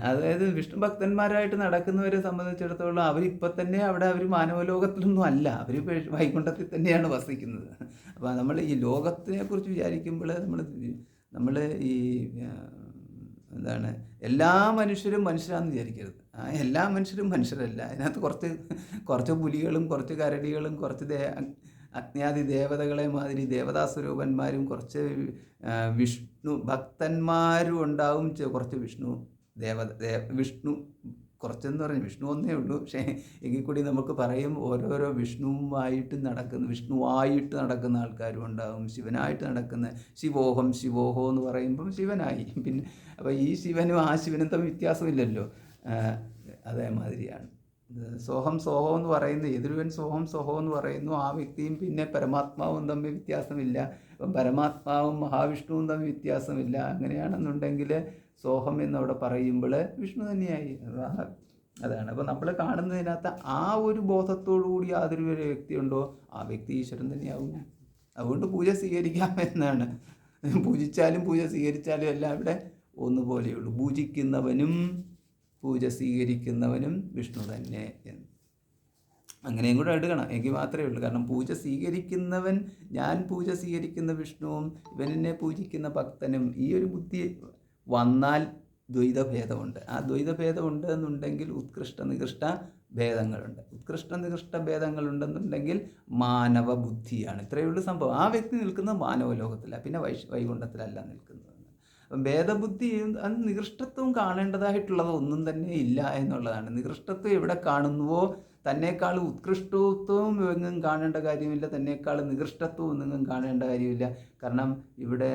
അതായത് വിഷ്ണു ഭക്തന്മാരായിട്ട് നടക്കുന്നവരെ സംബന്ധിച്ചിടത്തോളം അവരിപ്പോൾ തന്നെ അവർ മാനവലോകത്തിലൊന്നും അല്ല, അവർ വൈകുണ്ഠത്തിൽ തന്നെയാണ് വസിക്കുന്നത്. അപ്പോൾ നമ്മൾ ഈ ലോകത്തിനെ കുറിച്ച് വിചാരിക്കുമ്പോൾ നമ്മൾ ഈ എല്ലാ മനുഷ്യരും മനുഷ്യരാണെന്ന് വിചാരിക്കരുത്. എല്ലാ മനുഷ്യരും മനുഷ്യരല്ല. അതിനകത്ത് കുറച്ച് പുലികളും കുറച്ച് കരടികളും കുറച്ച് അജ്ഞാതി ദേവതകളെ മാതിരി ദേവതാസ്വരൂപന്മാരും കുറച്ച് വിഷ്ണു ഭക്തന്മാരും ഉണ്ടാവും, കുറച്ച് വിഷ്ണു കുറച്ചെന്ന് പറഞ്ഞാൽ വിഷ്ണു ഒന്നേ ഉള്ളൂ. പക്ഷേ എങ്കിൽ കൂടി നമുക്ക് പറയും ഓരോരോ വിഷ്ണുവായിട്ട് നടക്കുന്ന ആൾക്കാരും ഉണ്ടാകും, ശിവനായിട്ട് നടക്കുന്ന ശിവോഹം എന്ന് പറയുമ്പം ശിവനായി. പിന്നെ അപ്പോൾ ഈ ശിവനും ആ ശിവനും തമ്മിൽ വ്യത്യാസമില്ലല്ലോ. അതേമാതിരിയാണ് സോഹം എന്ന് പറയുന്നത്. ഏതൊരുവൻ സോഹം എന്ന് പറയുന്നു ആ വ്യക്തിയും പിന്നെ പരമാത്മാവും തമ്മിൽ വ്യത്യാസമില്ല. അപ്പം പരമാത്മാവും മഹാവിഷ്ണുവും തമ്മിൽ വ്യത്യാസമില്ല. അങ്ങനെയാണെന്നുണ്ടെങ്കിൽ സോഹം എന്നവിടെ പറയുമ്പോൾ വിഷ്ണു തന്നെയായി. അതാണ്. അപ്പോൾ നമ്മൾ കാണുന്നതിനകത്ത് ആ ഒരു ബോധത്തോടു കൂടി യാതൊരു വ്യക്തി ഉണ്ടോ ആ വ്യക്തി ഈശ്വരൻ തന്നെയാവും. അതുകൊണ്ട് പൂജ സ്വീകരിക്കാം എന്നാണ്. പൂജിച്ചാലും പൂജ സ്വീകരിച്ചാലും എല്ലാം ഇവിടെ ഒന്നുപോലെയുള്ളൂ. പൂജിക്കുന്നവനും പൂജ സ്വീകരിക്കുന്നവനും വിഷ്ണു തന്നെ എന്ന് അങ്ങനെയും കൂടെ എടുക്കണം, എങ്കിൽ മാത്രമേ ഉള്ളൂ. കാരണം പൂജ സ്വീകരിക്കുന്നവൻ, ഞാൻ പൂജ സ്വീകരിക്കുന്ന വിഷ്ണുവും ഇവനെന്നെ പൂജിക്കുന്ന ഭക്തനും, ഈ ഒരു ബുദ്ധി വന്നാൽ ദ്വൈതഭേദമുണ്ട്. ആ ദ്വൈതഭേദമുണ്ട് എന്നുണ്ടെങ്കിൽ ഉത്കൃഷ്ട നികൃഷ്ട ഭേദങ്ങളുണ്ട്. ഉത്കൃഷ്ട നികൃഷ്ട ഭേദങ്ങളുണ്ടെന്നുണ്ടെങ്കിൽ മാനവ ബുദ്ധിയാണ്. ഇത്രയേ ഉള്ളൂ സംഭവം. ആ വ്യക്തി നിൽക്കുന്നത് മാനവ ലോകത്തില, പിന്നെ വൈകുണ്ഠത്തിലല്ല നിൽക്കുന്നത്. അപ്പം ഭേദബുദ്ധിയും അത് നികൃഷ്ടത്വവും കാണേണ്ടതായിട്ടുള്ളത് ഒന്നും തന്നെ ഇല്ല എന്നുള്ളതാണ്. നികൃഷ്ടത്വം എവിടെ കാണുന്നുവോ തന്നേക്കാൾ ഉത്കൃഷ്ടത്വവും എങ്ങും കാണേണ്ട കാര്യമില്ല, തന്നേക്കാൾ നികൃഷ്ടത്വവും എങ്ങും കാണേണ്ട കാര്യമില്ല. കാരണം ഇവിടെ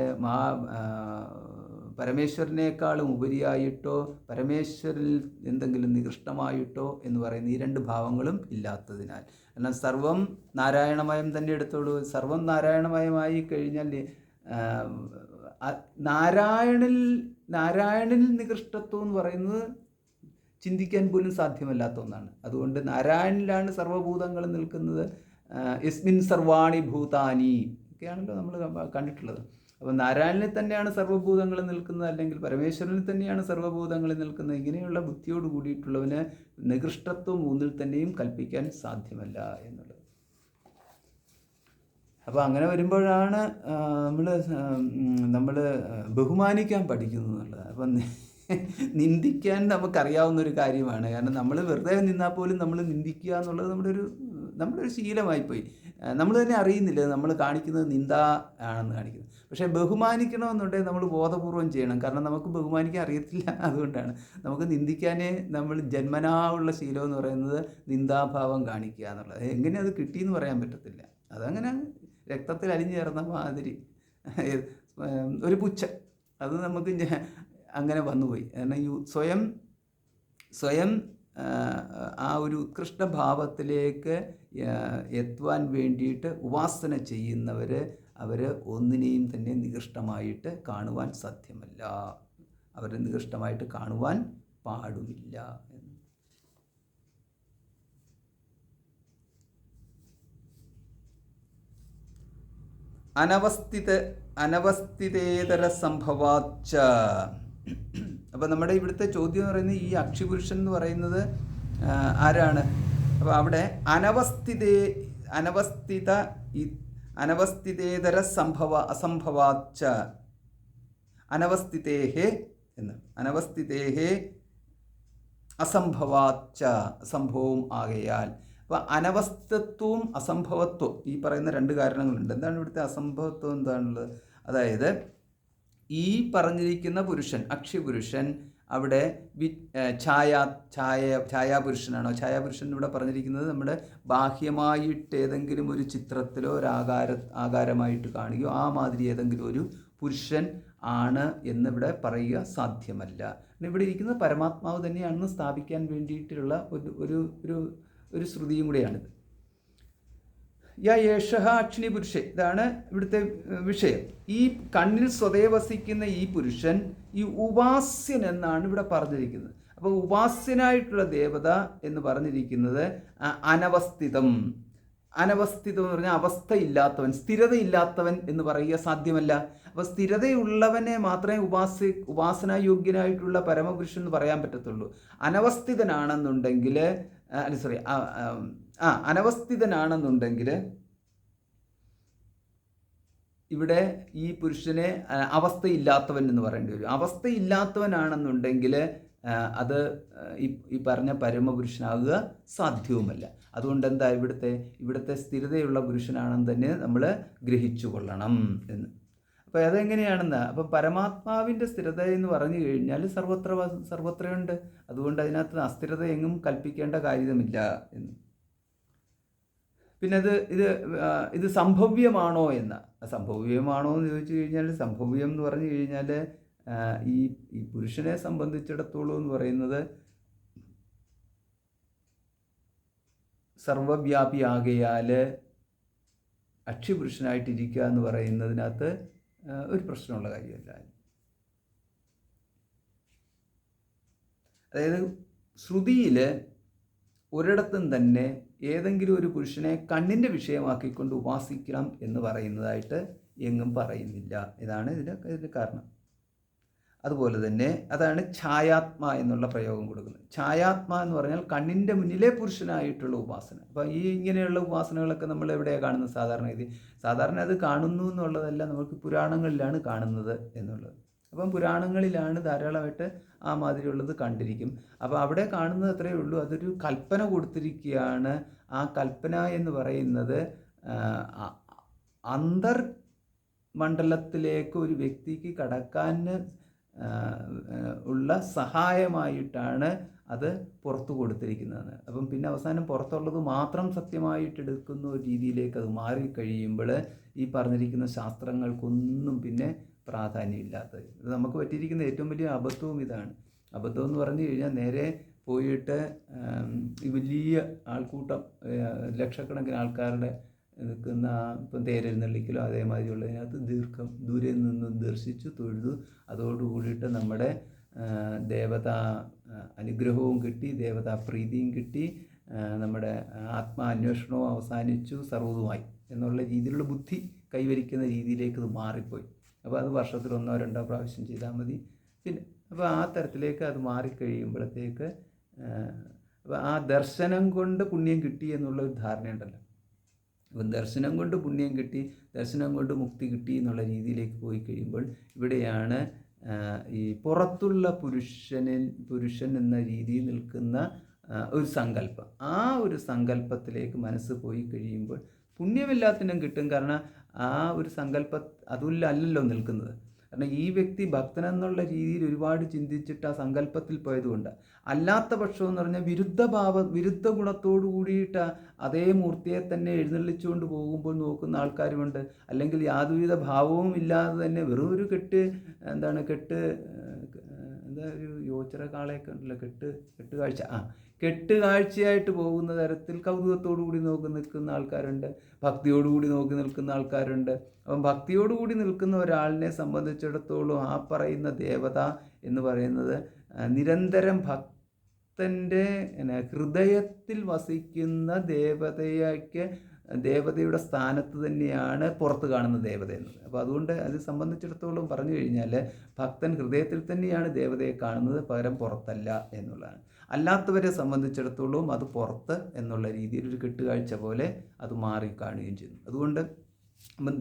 പരമേശ്വരനേക്കാളും ഉപരിയായിട്ടോ പരമേശ്വരിൽ എന്തെങ്കിലും നികൃഷ്ടമായിട്ടോ എന്ന് പറയുന്ന ഈ രണ്ട് ഭാവങ്ങളും ഇല്ലാത്തതിനാൽ. കാരണം സർവം നാരായണമയം തന്നെ എടുത്തോളൂ. സർവം നാരായണമയമായി കഴിഞ്ഞാൽ നാരായണിൽ നികൃഷ്ടത്വം എന്ന് പറയുന്നത് ചിന്തിക്കാൻ പോലും സാധ്യമല്ലാത്ത ഒന്നാണ്. അതുകൊണ്ട് നാരായണനിലാണ് സർവ്വഭൂതങ്ങൾ നിൽക്കുന്നത്. യസ്മിൻ സർവാണി ഭൂതാനി ഒക്കെയാണല്ലോ നമ്മൾ കണ്ടിട്ടുള്ളത്. അപ്പോൾ നാരായണനിൽ തന്നെയാണ് സർവ്വഭൂതങ്ങൾ നിൽക്കുന്നത്, അല്ലെങ്കിൽ പരമേശ്വരനിൽ തന്നെയാണ് സർവ്വഭൂതങ്ങൾ നിൽക്കുന്നത്. ഇങ്ങനെയുള്ള ബുദ്ധിയോട് കൂടിയിട്ടുള്ളവന് നികൃഷ്ടത്വം ഒന്നിൽ തന്നെയും കൽപ്പിക്കാൻ സാധ്യമല്ല എന്നുള്ളത്. അപ്പോൾ അങ്ങനെ വരുമ്പോഴാണ് നമ്മൾ ബഹുമാനിക്കാൻ പഠിക്കുന്നത് എന്നുള്ളത്. അപ്പം നിന്ദിക്കാൻ നമുക്കറിയാവുന്നൊരു കാര്യമാണ്. കാരണം നമ്മൾ വെറുതെ നിന്നാൽ പോലും നമ്മൾ നിന്ദിക്കുക എന്നുള്ളത് നമ്മുടെ ഒരു ശീലമായിപ്പോയി. നമ്മൾ തന്നെ അറിയുന്നില്ല നമ്മൾ കാണിക്കുന്നത് നിന്ദ ആണെന്ന് കാണിക്കുന്നത്. പക്ഷേ ബഹുമാനിക്കണമെന്നുണ്ടെങ്കിൽ നമ്മൾ ബോധപൂർവം ചെയ്യണം. കാരണം നമുക്ക് ബഹുമാനിക്കാൻ അറിയത്തില്ല. അതുകൊണ്ടാണ് നമുക്ക് നിന്ദിക്കാനേ നമ്മൾ ജന്മനാ ഉള്ള ശീലം എന്ന് പറയുന്നത് നിന്ദാഭാവം കാണിക്കുക എന്നുള്ളത്. എങ്ങനെ അത് കിട്ടിയെന്ന് പറയാൻ പറ്റത്തില്ല. അതങ്ങനെ രക്തത്തിൽ അലിഞ്ഞു ചേർന്ന മാതിരി ഒരു പുച്ഛം അത് നമുക്ക് അങ്ങനെ വന്നുപോയി. കാരണം സ്വയം ആ ഒരു ഉത്കൃഷ്ടഭാവത്തിലേക്ക് എത്തുവാൻ വേണ്ടിയിട്ട് ഉപാസന അവർ ഒന്നിനെയും തന്നെ നികൃഷ്ടമായിട്ട് കാണുവാൻ സാധ്യമല്ല. അവർ നികൃഷ്ടമായിട്ട് കാണുവാൻ പാടുമില്ല. അനവസ്ഥിതേതര സംഭവാച്ച. അപ്പോൾ നമ്മുടെ ഇവിടുത്തെ ചോദ്യം എന്ന് പറയുന്നത് ഈ അക്ഷിപുരുഷൻ എന്ന് പറയുന്നത് ആരാണ്? അപ്പോൾ അവിടെ അനവസ്ഥിതേതര അസംഭവാച്ച അനവസ്ഥിതേഹേ എന്ന് അനവസ്ഥിതേഹേ അസംഭവാച്ച അസംഭവവും ആകയാൽ. അപ്പോൾ അനവസ്ഥത്വവും അസംഭവത്വവും ഈ പറയുന്ന രണ്ട് കാരണങ്ങളുണ്ട്. എന്താണ് ഇവിടുത്തെ അസംഭവത്വം എന്താണുള്ളത്? അതായത് ഈ പറഞ്ഞിരിക്കുന്ന പുരുഷൻ അക്ഷിപുരുഷൻ അവിടെ ഛായാപുരുഷനാണോ? ഛായാപുരുഷൻ ഇവിടെ പറഞ്ഞിരിക്കുന്നത് നമ്മുടെ ബാഹ്യമായിട്ട് ഏതെങ്കിലും ഒരു ചിത്രത്തിലോ ഒരു ആകാരമായിട്ട് കാണുകയോ ആ മാതിരി ഏതെങ്കിലും ഒരു പുരുഷൻ ആണ് എന്നിവിടെ പറയുക സാധ്യമല്ല. ഇവിടെ ഇരിക്കുന്നത് പരമാത്മാവ് തന്നെയാണെന്ന് സ്ഥാപിക്കാൻ വേണ്ടിയിട്ടുള്ള ഒരു ശ്രുതിയും കൂടെയാണിത്. യേഷഃ അക്ഷിണി പുരുഷൻ, ഇതാണ് ഇവിടുത്തെ വിഷയം. ഈ കണ്ണിൽ സ്വതേ വസിക്കുന്ന ഈ പുരുഷൻ ഈ ഉപാസ്യൻ എന്നാണ് ഇവിടെ പറഞ്ഞിരിക്കുന്നത്. അപ്പോൾ ഉപാസ്യനായിട്ടുള്ള ദേവത എന്ന് പറഞ്ഞിരിക്കുന്നത് അനവസ്ഥിതം എന്ന് പറഞ്ഞാൽ അവസ്ഥയില്ലാത്തവൻ, സ്ഥിരതയില്ലാത്തവൻ എന്ന് പറയുക സാധ്യമല്ല. അപ്പോൾ സ്ഥിരതയുള്ളവനെ മാത്രമേ ഉപാസനായോഗ്യനായിട്ടുള്ള പരമപുരുഷൻ എന്ന് പറയാൻ പറ്റത്തുള്ളൂ. അനവസ്ഥിതനാണെന്നുണ്ടെങ്കിൽ അനവസ്ഥിതനാണെന്നുണ്ടെങ്കിൽ ഇവിടെ ഈ പുരുഷനെ അവസ്ഥയില്ലാത്തവൻ എന്ന് പറയേണ്ടി വരും. അവസ്ഥയില്ലാത്തവനാണെന്നുണ്ടെങ്കിൽ അത് ഈ പറഞ്ഞ പരമപുരുഷനാകുക സാധ്യവുമല്ല. അതുകൊണ്ട് എന്താ ഇവിടുത്തെ സ്ഥിരതയുള്ള പുരുഷനാണെന്ന് തന്നെ നമ്മൾ ഗ്രഹിച്ചു കൊള്ളണം എന്ന്. അപ്പോൾ അതെങ്ങനെയാണെന്ന്, അപ്പം പരമാത്മാവിൻ്റെ സ്ഥിരത എന്ന് പറഞ്ഞു കഴിഞ്ഞാൽ സർവത്രയുണ്ട്. അതുകൊണ്ട് അതിനകത്ത് അസ്ഥിരത എങ്ങും കൽപ്പിക്കേണ്ട കാര്യമില്ല എന്ന്. പിന്നെ ഇത് സംഭവ്യമാണോ എന്ന് ചോദിച്ചു കഴിഞ്ഞാൽ, സംഭവ്യം എന്ന് പറഞ്ഞു കഴിഞ്ഞാൽ ഈ പുരുഷനെ സംബന്ധിച്ചിടത്തോളം എന്ന് പറയുന്നത് സർവവ്യാപിയാകയാൽ അക്ഷിപുരുഷനായിട്ടിരിക്കുക എന്ന് പറയുന്നതിനകത്ത് ഒരു പ്രശ്നമുള്ള കാര്യമല്ല. അതായത് ശ്രുതിയിൽ ഒരിടത്തും തന്നെ ഏതെങ്കിലും ഒരു പുരുഷനെ കണ്ണിൻ്റെ വിഷയമാക്കിക്കൊണ്ട് ഉപാസിക്കണം എന്ന് പറയുന്നതായിട്ട് എങ്ങും പറയുന്നില്ല. ഇതാണ് ഇതിൻ്റെ കാരണം. അതുപോലെ തന്നെ അതാണ് ഛായാത്മ എന്നുള്ള പ്രയോഗം കൊടുക്കുന്നത്. ഛായാത്മ എന്ന് പറഞ്ഞാൽ കണ്ണിൻ്റെ മുന്നിലെ പുരുഷനായിട്ടുള്ള ഉപാസന. അപ്പോൾ ഇങ്ങനെയുള്ള ഉപാസനകളൊക്കെ നമ്മൾ എവിടെയാണ് കാണുന്നത്? സാധാരണ അത് കാണുന്നു എന്നുള്ളതല്ല, നമുക്ക് പുരാണങ്ങളിലാണ് കാണുന്നത് എന്നുള്ളത്. അപ്പം പുരാണങ്ങളിലാണ് ധാരാളമായിട്ട് ആ മാതിരിയുള്ളത് കണ്ടിരിക്കും. അപ്പോൾ അവിടെ കാണുന്നത് അത്രയേ ഉള്ളൂ. അതൊരു കൽപ്പന കൊടുത്തിരിക്കുകയാണ്. ആ കൽപ്പന എന്ന് പറയുന്നത് അന്തർമണ്ഡലത്തിലേക്ക് ഒരു വ്യക്തിക്ക് കടക്കാൻ ഉള്ള സഹായമായിട്ടാണ് അത് പുറത്തു കൊടുത്തിരിക്കുന്നത്. അപ്പം പിന്നെ അവസാനം പുറത്തുള്ളത് മാത്രം സത്യമായിട്ട് എടുക്കുന്ന ഒരു രീതിയിലേക്ക് അത് മാറിക്കഴിയുമ്പോൾ ഈ പറഞ്ഞിരിക്കുന്ന ശാസ്ത്രങ്ങൾക്കൊന്നും പിന്നെ പ്രാധാന്യമില്ലാത്തത്. ഇത് നമുക്ക് പറ്റിയിരിക്കുന്ന ഏറ്റവും വലിയ അബദ്ധവും ഇതാണ്. അബദ്ധം എന്ന് പറഞ്ഞു കഴിഞ്ഞാൽ നേരെ പോയിട്ട് ഈ വലിയ ആൾക്കൂട്ടം ലക്ഷക്കണക്കിന് ആൾക്കാരുടെ നിൽക്കുന്ന ഇപ്പം തേരെഴുന്നള്ളിക്കലോ അതേമാതിരിയുള്ളതിനകത്ത് ദൂരെ നിന്ന് ദർശിച്ചു തൊഴുതു, അതോടുകൂടിയിട്ട് നമ്മുടെ ദേവതാ അനുഗ്രഹവും കിട്ടി, ദേവതാ പ്രീതിയും കിട്ടി, നമ്മുടെ ആത്മാന്വേഷണവും അവസാനിച്ചു, സർവ്വതുമായി എന്നുള്ള രീതിയിലുള്ള ബുദ്ധി കൈവരിക്കുന്ന രീതിയിലേക്ക് ഇത് മാറിപ്പോയി. അപ്പോൾ അത് വർഷത്തിൽ 1-2 പ്രാവശ്യം ചെയ്താൽ മതി. പിന്നെ അപ്പോൾ ആ തരത്തിലേക്ക് അത് മാറിക്കഴിയുമ്പോഴത്തേക്ക് അപ്പോൾ ആ ദർശനം കൊണ്ട് പുണ്യം കിട്ടി എന്നുള്ള ഒരു ധാരണയുണ്ടല്ലോ. അപ്പം ദർശനം കൊണ്ട് പുണ്യം കിട്ടി, ദർശനം കൊണ്ട് മുക്തി കിട്ടി എന്നുള്ള രീതിയിലേക്ക് പോയി കഴിയുമ്പോൾ ഇവിടെയാണ് ഈ പുറത്തുള്ള പുരുഷൻ എന്ന രീതിയിൽ നിൽക്കുന്ന ഒരു സങ്കല്പം, ആ ഒരു സങ്കല്പത്തിലേക്ക് മനസ്സ് പോയി കഴിയുമ്പോൾ പുണ്യമില്ലാത്തിനും കിട്ടും. കാരണം ആ ഒരു അല്ലല്ലോ നിൽക്കുന്നത്. കാരണം ഈ വ്യക്തി ഭക്തനെന്നുള്ള രീതിയിൽ ഒരുപാട് ചിന്തിച്ചിട്ട് ആ സങ്കല്പത്തിൽ പോയതുകൊണ്ട്. അല്ലാത്ത പക്ഷം എന്ന് പറഞ്ഞാൽ വിരുദ്ധ ഗുണത്തോടു കൂടിയിട്ട് അതേ മൂർത്തിയെ തന്നെ എഴുന്നള്ളിച്ചുകൊണ്ട് പോകുമ്പോൾ നോക്കുന്ന ആൾക്കാരുമുണ്ട്. അല്ലെങ്കിൽ യാതൊരുവിധ ഭാവവും ഇല്ലാതെ തന്നെ വെറും ഒരു ഒരു യോച്ചറ കാളയൊക്കെ ഉണ്ടല്ലോ, കെട്ടുകാഴ്ച കെട്ടുകാഴ്ചയായിട്ട് പോകുന്ന തരത്തിൽ കൗതുകത്തോടു കൂടി നിൽക്കുന്ന ആൾക്കാരുണ്ട്, ഭക്തിയോടുകൂടി നോക്കി നിൽക്കുന്ന ആൾക്കാരുണ്ട്. അപ്പം ഭക്തിയോടുകൂടി നിൽക്കുന്ന ഒരാളിനെ സംബന്ധിച്ചിടത്തോളം ആ പറയുന്ന ദേവത എന്ന് പറയുന്നത് നിരന്തരം ഭക്തൻ്റെ ഹൃദയത്തിൽ വസിക്കുന്ന ദേവതയുടെ സ്ഥാനത്ത് തന്നെയാണ് പുറത്ത് കാണുന്ന ദേവത എന്നത്. അപ്പോൾ അതുകൊണ്ട് അത് സംബന്ധിച്ചിടത്തോളം പറഞ്ഞു കഴിഞ്ഞാൽ ഭക്തൻ ഹൃദയത്തിൽ തന്നെയാണ് ദേവതയെ കാണുന്നത്, പകരം പുറത്തല്ല എന്നുള്ളതാണ്. അല്ലാത്തവരെ സംബന്ധിച്ചിടത്തോളം അത് പുറത്ത് എന്നുള്ള രീതിയിൽ ഒരു കെട്ടുകാഴ്ച പോലെ അത് മാറി കാണുകയും ചെയ്യുന്നു. അതുകൊണ്ട്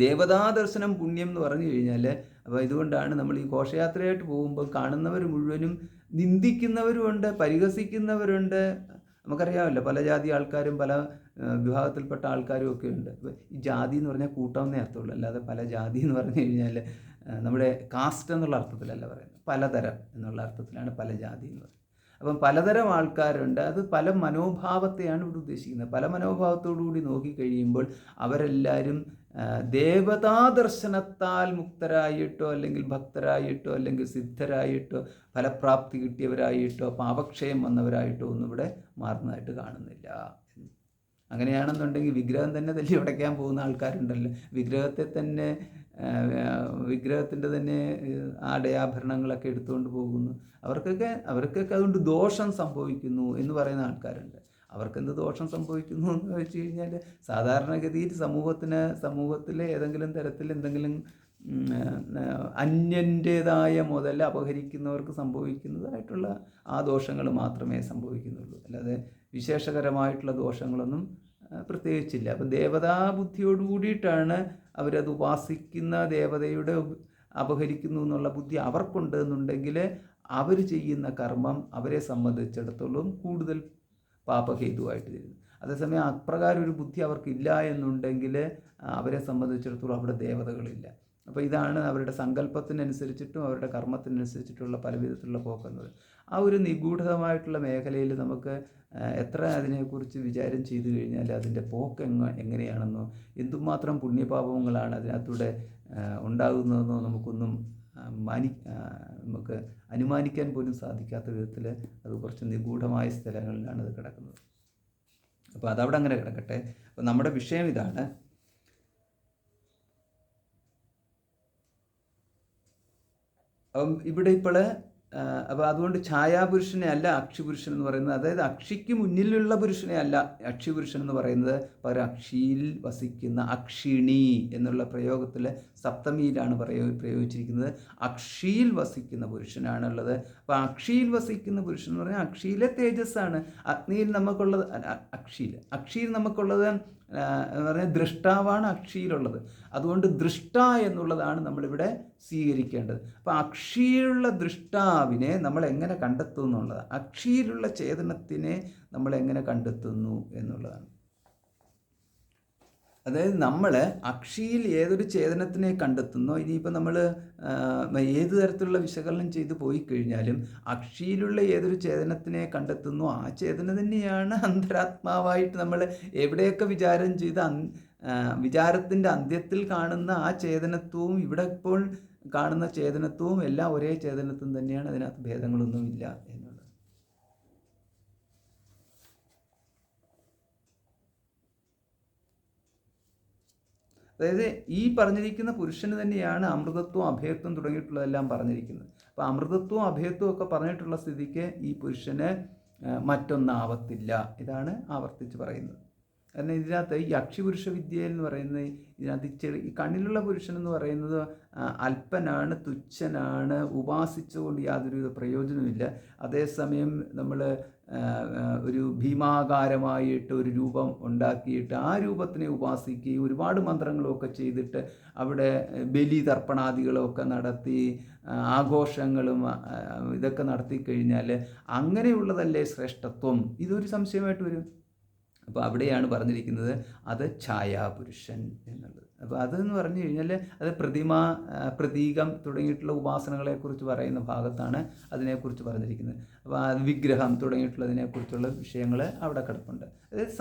ദേവതാ ദർശനം പുണ്യം എന്ന് പറഞ്ഞു കഴിഞ്ഞാൽ, അപ്പോൾ ഇതുകൊണ്ടാണ് നമ്മൾ ഈ ഘോഷയാത്രയായിട്ട് പോകുമ്പോൾ കാണുന്നവർ മുഴുവനും നിന്ദിക്കുന്നവരുമുണ്ട്, പരിഹസിക്കുന്നവരുണ്ട്. നമുക്കറിയാമല്ലോ, പല ജാതി ആൾക്കാരും പല വിഭാഗത്തിൽപ്പെട്ട ആൾക്കാരും ഒക്കെ ഉണ്ട്. ഈ ജാതി എന്ന് പറഞ്ഞാൽ കൂട്ടം എന്നേ അർത്ഥമുള്ളൂ, അല്ലാതെ പല ജാതി എന്ന് പറഞ്ഞു കഴിഞ്ഞാൽ നമ്മുടെ കാസ്റ്റ് എന്നുള്ള അർത്ഥത്തിലല്ല പറയുന്നത്, പലതരം എന്നുള്ള അർത്ഥത്തിലാണ് പല ജാതി എന്ന് പറയുന്നത്. അപ്പം പലതരം ആൾക്കാരുണ്ട്. അത് പല മനോഭാവത്തെയാണ് ഇവിടെ ഉദ്ദേശിക്കുന്നത്. പല മനോഭാവത്തോടു കൂടി നോക്കിക്കഴിയുമ്പോൾ അവരെല്ലാവരും ദേവതാ ദർശനത്താൽ മുക്തരായിട്ടോ അല്ലെങ്കിൽ ഭക്തരായിട്ടോ അല്ലെങ്കിൽ സിദ്ധരായിട്ടോ ഫലപ്രാപ്തി കിട്ടിയവരായിട്ടോ പാപക്ഷയം വന്നവരായിട്ടോ ഒന്നും ഇവിടെ മാറുന്നതായിട്ട് കാണുന്നില്ല. അങ്ങനെയാണെന്നുണ്ടെങ്കിൽ വിഗ്രഹം തന്നെ തല്ലി ഉടയ്ക്കാൻ പോകുന്ന ആൾക്കാരുണ്ടല്ലോ, വിഗ്രഹത്തിൻ്റെ തന്നെ ആടയാഭരണങ്ങളൊക്കെ എടുത്തുകൊണ്ട് പോകുന്നു. അവർക്കൊക്കെ അതുകൊണ്ട് ദോഷം സംഭവിക്കുന്നു എന്ന് പറയുന്ന ആൾക്കാരുണ്ട്. അവർക്കെന്ത് ദോഷം സംഭവിക്കുന്നു എന്ന് വെച്ച് കഴിഞ്ഞാൽ, സാധാരണഗതിയിൽ സമൂഹത്തിലെ ഏതെങ്കിലും തരത്തിൽ എന്തെങ്കിലും അന്യൻ്റേതായ മുതൽ അപഹരിക്കുന്നവർക്ക് സംഭവിക്കുന്നതായിട്ടുള്ള ആ ദോഷങ്ങൾ മാത്രമേ സംഭവിക്കുന്നുള്ളൂ. അല്ലാതെ വിശേഷകരമായിട്ടുള്ള ദോഷങ്ങളൊന്നും പ്രത്യേകിച്ചില്ല. അപ്പം ദേവതാ ബുദ്ധിയോട് കൂടിയിട്ടാണ് അവരത് ഉപാസിക്കുന്ന ദേവതയുടെ അപഹരിക്കുന്നു എന്നുള്ള ബുദ്ധി അവർക്കുണ്ട് എന്നുണ്ടെങ്കിൽ അവർ ചെയ്യുന്ന കർമ്മം അവരെ സംബന്ധിച്ചിടത്തോളം കൂടുതൽ പാപഹേതുവായിട്ട് തരുന്നു. അതേസമയം അപ്രകാരം ഒരു ബുദ്ധി അവർക്കില്ല എന്നുണ്ടെങ്കിൽ അവരെ സംബന്ധിച്ചിടത്തോളം അവിടെ ദേവതകളില്ല. അപ്പോൾ ഇതാണ് അവരുടെ സങ്കല്പത്തിനനുസരിച്ചിട്ടും അവരുടെ കർമ്മത്തിനനുസരിച്ചിട്ടുള്ള പല വിധത്തിലുള്ള പോക്കുന്നത്. ആ ഒരു നിഗൂഢമായിട്ടുള്ള മേഖലയിൽ നമുക്ക് എത്ര അതിനെക്കുറിച്ച് വിചാരം ചെയ്തു കഴിഞ്ഞാൽ അതിൻ്റെ പോക്ക് എങ്ങനെയാണെന്നോ എന്തുമാത്രം പുണ്യപാപങ്ങളാണ് അതിനകത്തൂടെ ഉണ്ടാകുന്നതെന്നോ നമുക്കൊന്നും നമുക്ക് അനുമാനിക്കാൻ പോലും സാധിക്കാത്ത വിധത്തിൽ അത് കുറച്ച് നിഗൂഢമായ സ്ഥലങ്ങളിലാണ് അത് കിടക്കുന്നത്. അപ്പോൾ അതവിടെ അങ്ങനെ കിടക്കട്ടെ. അപ്പോൾ നമ്മുടെ വിഷയം ഇതാണ്. അപ്പം ഇവിടെ ഇപ്പോൾ അപ്പോൾ അതുകൊണ്ട് ഛായാപുരുഷനെ അല്ല അക്ഷിപുരുഷൻ എന്ന് പറയുന്നത്. അതായത് അക്ഷിക്ക് മുന്നിലുള്ള പുരുഷനെ അല്ല അക്ഷിപുരുഷൻ എന്ന് പറയുന്നത്, പകരം അക്ഷിയിൽ വസിക്കുന്ന അക്ഷിണി എന്നുള്ള പ്രയോഗത്തിൽ സപ്തമിയിലാണ് പ്രയോഗിച്ചിരിക്കുന്നത്. അക്ഷിയിൽ വസിക്കുന്ന പുരുഷനാണുള്ളത്. അപ്പോൾ അക്ഷിയിൽ വസിക്കുന്ന പുരുഷൻ എന്ന് പറഞ്ഞാൽ അക്ഷിയിലെ തേജസ്സാണ്. അഗ്നിയിൽ നമുക്കുള്ളത്, അക്ഷിയിൽ നമുക്കുള്ളത് എന്ന് പറഞ്ഞാൽ ദൃഷ്ടാവാണ് അക്ഷിയിലുള്ളത്. അതുകൊണ്ട് ദൃഷ്ട എന്നുള്ളതാണ് നമ്മളിവിടെ സ്വീകരിക്കേണ്ടത്. അപ്പോൾ അക്ഷിയിലുള്ള ദൃഷ്ടാവിനെ നമ്മൾ എങ്ങനെ കണ്ടെത്തുന്നു എന്നുള്ളതാണ്. അക്ഷിയിലുള്ള ചേതനത്തിനെ നമ്മൾ എങ്ങനെ കണ്ടെത്തുന്നു എന്നുള്ളതാണ്. അതായത് നമ്മൾ അക്ഷിയിൽ ഏതൊരു ചേതനത്തിനെ കണ്ടെത്തുന്നോ, ഇനിയിപ്പോൾ നമ്മൾ ഏത് തരത്തിലുള്ള വിശകലനം ചെയ്തു പോയി കഴിഞ്ഞാലും അക്ഷിയിലുള്ള ഏതൊരു ചേതനത്തിനെ കണ്ടെത്തുന്നോ ആ ചേതന തന്നെയാണ് അന്തരാത്മാവായിട്ട് നമ്മൾ എവിടെയൊക്കെ വിചാരം ചെയ്ത് വിചാരത്തിൻ്റെ അന്ത്യത്തിൽ കാണുന്ന ആ ചേതനത്വവും ഇവിടെ ഇപ്പോൾ കാണുന്ന ചേതനത്വവും എല്ലാം ഒരേ ചേതനത്വം തന്നെയാണ്. അതിനകത്ത് ഭേദങ്ങളൊന്നുമില്ല എന്നുള്ളത്. അതായത് ഈ പറഞ്ഞിരിക്കുന്ന പുരുഷന് തന്നെയാണ് അമൃതത്വം, അഭയത്വം തുടങ്ങിയിട്ടുള്ളതെല്ലാം പറഞ്ഞിരിക്കുന്നത്. അപ്പോൾ അമൃതത്വവും അഭയത്വവും ഒക്കെ പറഞ്ഞിട്ടുള്ള സ്ഥിതിക്ക് ഈ പുരുഷന് മറ്റൊന്നാവത്തില്ല. ഇതാണ് ആവർത്തിച്ച് പറയുന്നത്. കാരണം ഇതിനകത്ത് ഈ അക്ഷിപുരുഷ വിദ്യ എന്ന് പറയുന്നത് ഇതിനകത്ത് ഈ കണ്ണിലുള്ള പുരുഷൻ എന്ന് പറയുന്നത് അല്പനാണ്, തുച്ഛനാണ്, ഉപാസിച്ചുകൊണ്ട് യാതൊരുവിധ പ്രയോജനമില്ല. അതേസമയം നമ്മൾ ഒരു ഭീമാകാരമായിട്ട് ഒരു രൂപം ഉണ്ടാക്കിയിട്ട് ആ രൂപത്തിനെ ഉപാസിക്കുകയും ഒരുപാട് മന്ത്രങ്ങളൊക്കെ ചെയ്തിട്ട് അവിടെ ബലി തർപ്പണാദികളൊക്കെ നടത്തി ആഘോഷങ്ങളും ഇതൊക്കെ നടത്തി കഴിഞ്ഞാൽ അങ്ങനെയുള്ളതല്ലേ ശ്രേഷ്ഠത്വം? ഇതൊരു സംശയമായിട്ട് വരും. അപ്പോൾ അവിടെയാണ് പറഞ്ഞിരിക്കുന്നത് അത് ഛായാപുരുഷൻ എന്നുള്ളത്. അപ്പോൾ അതെന്ന് പറഞ്ഞു കഴിഞ്ഞാൽ അത് പ്രതിമ, പ്രതീകം തുടങ്ങിയിട്ടുള്ള ഉപാസനകളെക്കുറിച്ച് പറയുന്ന ഭാഗത്താണ് അതിനെക്കുറിച്ച് പറഞ്ഞിരിക്കുന്നത്. അപ്പോൾ വിഗ്രഹം തുടങ്ങിയിട്ടുള്ളതിനെക്കുറിച്ചുള്ള വിഷയങ്ങൾ അവിടെ കിടപ്പുണ്ട്. അതായത്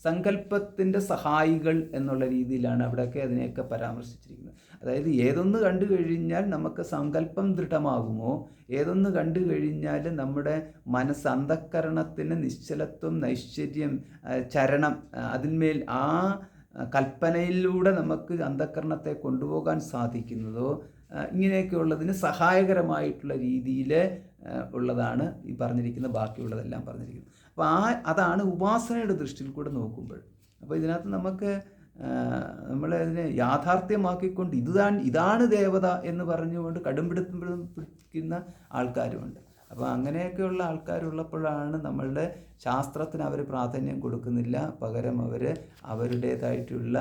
സങ്കല്പത്തിൻ്റെ സഹായികൾ എന്നുള്ള രീതിയിലാണ് അവിടെയൊക്കെ അതിനെയൊക്കെ പരാമർശിച്ചിരിക്കുന്നത്. അതായത് ഏതൊന്ന് കണ്ടു കഴിഞ്ഞാൽ നമുക്ക് സങ്കല്പം ദൃഢമാകുമോ, ഏതൊന്ന് കണ്ടു കഴിഞ്ഞാൽ നമ്മുടെ മനസ്സ് അന്ധഃകരണത്തിന് നിശ്ചലത്വം, നൈശ്ചര്യം, ചരണം, അതിന്മേൽ ആ കൽപ്പനയിലൂടെ നമുക്ക് അന്ധഃകരണത്തെ കൊണ്ടുപോകാൻ സാധിക്കുന്നതോ ഇങ്ങനെയൊക്കെയുള്ളതിന് സഹായകരമായിട്ടുള്ള രീതിയിൽ ഉള്ളതാണ് ഈ പറഞ്ഞിരിക്കുന്ന ബാക്കിയുള്ളതെല്ലാം പറഞ്ഞിരിക്കുന്നത്. അപ്പോൾ അതാണ് ഉപാസനയുടെ ദൃഷ്ടിയിൽ കൂടെ നോക്കുമ്പോൾ. അപ്പോൾ ഇതിനകത്ത് നമുക്ക് നമ്മളതിനെ യാഥാർത്ഥ്യമാക്കിക്കൊണ്ട് ഇതാണ് ദേവത എന്ന് പറഞ്ഞുകൊണ്ട് പിടിക്കുന്ന ആൾക്കാരുമുണ്ട്. അപ്പോൾ അങ്ങനെയൊക്കെയുള്ള ആൾക്കാരുള്ളപ്പോഴാണ് നമ്മളുടെ ശാസ്ത്രത്തിന് അവർ പ്രാധാന്യം കൊടുക്കുന്നില്ല, പകരം അവർ അവരുടേതായിട്ടുള്ള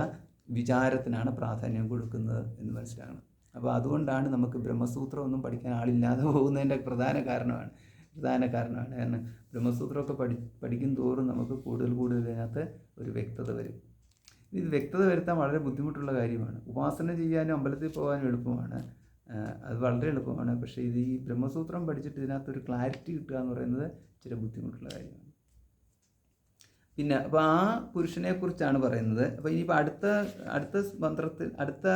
വിചാരത്തിനാണ് പ്രാധാന്യം കൊടുക്കുന്നത് എന്ന് മനസ്സിലാക്കണം. അപ്പോൾ അതുകൊണ്ടാണ് നമുക്ക് ബ്രഹ്മസൂത്രം ഒന്നും പഠിക്കാൻ ആളില്ലാതെ പോകുന്നതിൻ്റെ പ്രധാന കാരണമാണ്. കാരണം ബ്രഹ്മസൂത്രമൊക്കെ പഠിക്കും തോറും നമുക്ക് കൂടുതൽ ഇതിനകത്ത് ഒരു വ്യക്തത വരും. ഇത് വ്യക്തത വരുത്താൻ വളരെ ബുദ്ധിമുട്ടുള്ള കാര്യമാണ്. ഉപാസന ചെയ്യാനും അമ്പലത്തിൽ പോകാനും എളുപ്പമാണ്, അത് വളരെ എളുപ്പമാണ്. പക്ഷേ ഈ ബ്രഹ്മസൂത്രം പഠിച്ചിട്ട് ഇതിനകത്തൊരു ക്ലാരിറ്റി കിട്ടുക എന്ന് പറയുന്നത് ഇച്ചിരി ബുദ്ധിമുട്ടുള്ള കാര്യമാണ്. പിന്നെ അപ്പോൾ ആ പുരുഷനെക്കുറിച്ചാണ് പറയുന്നത്. അപ്പോൾ ഇനിയിപ്പോൾ അടുത്ത മന്ത്രത്തിൽ അടുത്ത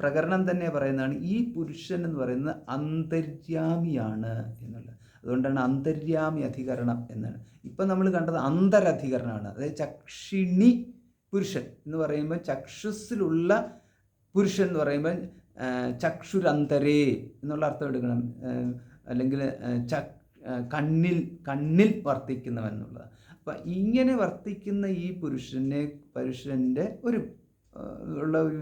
പ്രകരണം തന്നെ പറയുന്നതാണ് ഈ പുരുഷൻ എന്ന് പറയുന്നത് അന്തര്യാമിയാണ് എന്നുള്ളത്. അതുകൊണ്ടാണ് അന്തര്യാമി അധികരണം എന്നാണ്. ഇപ്പം നമ്മൾ കണ്ടത് അന്തരധികരണമാണ്. അതായത് ചക്ഷിണി പുരുഷൻ എന്ന് പറയുമ്പോൾ ചക്ഷുസ്സിലുള്ള പുരുഷൻ എന്ന് പറയുമ്പോൾ ചക്ഷുരന്തരേ എന്നുള്ള അർത്ഥം എടുക്കണം, അല്ലെങ്കിൽ കണ്ണിൽ വർത്തിക്കുന്നവൻ എന്നുള്ളത്. അപ്പം ഇങ്ങനെ വർത്തിക്കുന്ന ഈ പുരുഷൻ്റെ ഒരു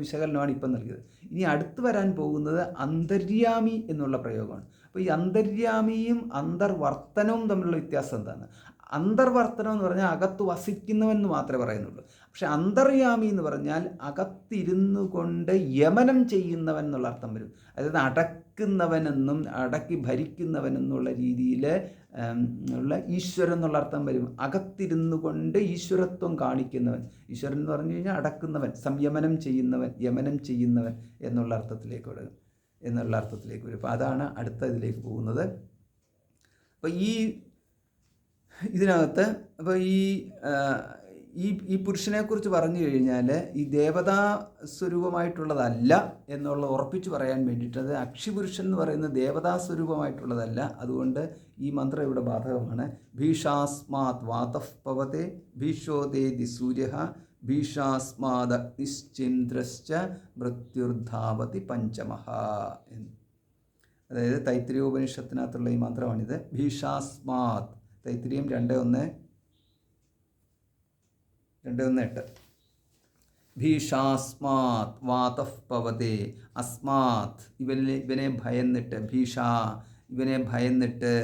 വിശകലനമാണ് ഇപ്പം നൽകിയത്. ഇനി അടുത്ത് വരാൻ പോകുന്നത് അന്തര്യാമി എന്നുള്ള പ്രയോഗമാണ്. അപ്പോൾ ഈ അന്തര്യാമിയും അന്തർവർത്തനവും തമ്മിലുള്ള വ്യത്യാസം എന്താണ്? അന്തർവർത്തനം എന്ന് പറഞ്ഞാൽ അകത്ത് വസിക്കുന്നവൻ എന്ന് മാത്രമേ പറയുന്നുള്ളൂ. പക്ഷെ അന്തര്യാമി എന്ന് പറഞ്ഞാൽ അകത്തിരുന്നു കൊണ്ട് യമനം ചെയ്യുന്നവൻ എന്നുള്ള അർത്ഥം വരും. അതായത് അടക്കുന്നവനെന്നും അടക്കി ഭരിക്കുന്നവനെന്നുള്ള രീതിയിൽ ഉള്ള ഈശ്വരൻ എന്നുള്ള അർത്ഥം വരും. അകത്തിരുന്നു കൊണ്ട് ഈശ്വരത്വം കാണിക്കുന്നവൻ, ഈശ്വരൻ എന്ന് പറഞ്ഞു കഴിഞ്ഞാൽ അടക്കുന്നവൻ, സംയമനം ചെയ്യുന്നവൻ, യമനം ചെയ്യുന്നവൻ എന്നുള്ള അർത്ഥത്തിലേക്ക് വരും. അപ്പോൾ അതാണ് അടുത്ത ഇതിലേക്ക് പോകുന്നത്. അപ്പോൾ ഇതിനകത്ത് അപ്പോൾ ഈ പുരുഷനെക്കുറിച്ച് പറഞ്ഞു കഴിഞ്ഞാൽ ഈ ദേവതാ സ്വരൂപമായിട്ടുള്ളതല്ല എന്നുള്ള ഉറപ്പിച്ച് പറയാൻ വേണ്ടിയിട്ട്, അത് അക്ഷിപുരുഷൻ എന്ന് പറയുന്നത് ദേവതാ സ്വരൂപമായിട്ടുള്ളതല്ല. അതുകൊണ്ട് ഈ മന്ത്രം ഇവിടെ ബാധകമാണ്. ഭീഷാസ്മാത് വാതഃ പവതേ ഭീഷോദേതി സൂര്യഃ ഭീഷാസ്മാദ് അഗ്നിശ്ചേന്ദ്രശ്ച മൃത്യുർധാവതി പഞ്ചമഃ എന്ന്. അതായത് തൈത്തിരീയോപനിഷത്തിനകത്തുള്ള ഈ മന്ത്രമാണിത്. ഭീഷാസ്മാത്, തൈത്തിരീയം 2:1-8. ഭീഷാസ്മാത് വാതഃ പവതേ, അസ്മാത് ഇവനെ ഭയന്നിട്ട്, ഭീഷാ ഇവനെ ഭയന്നിട്ട്,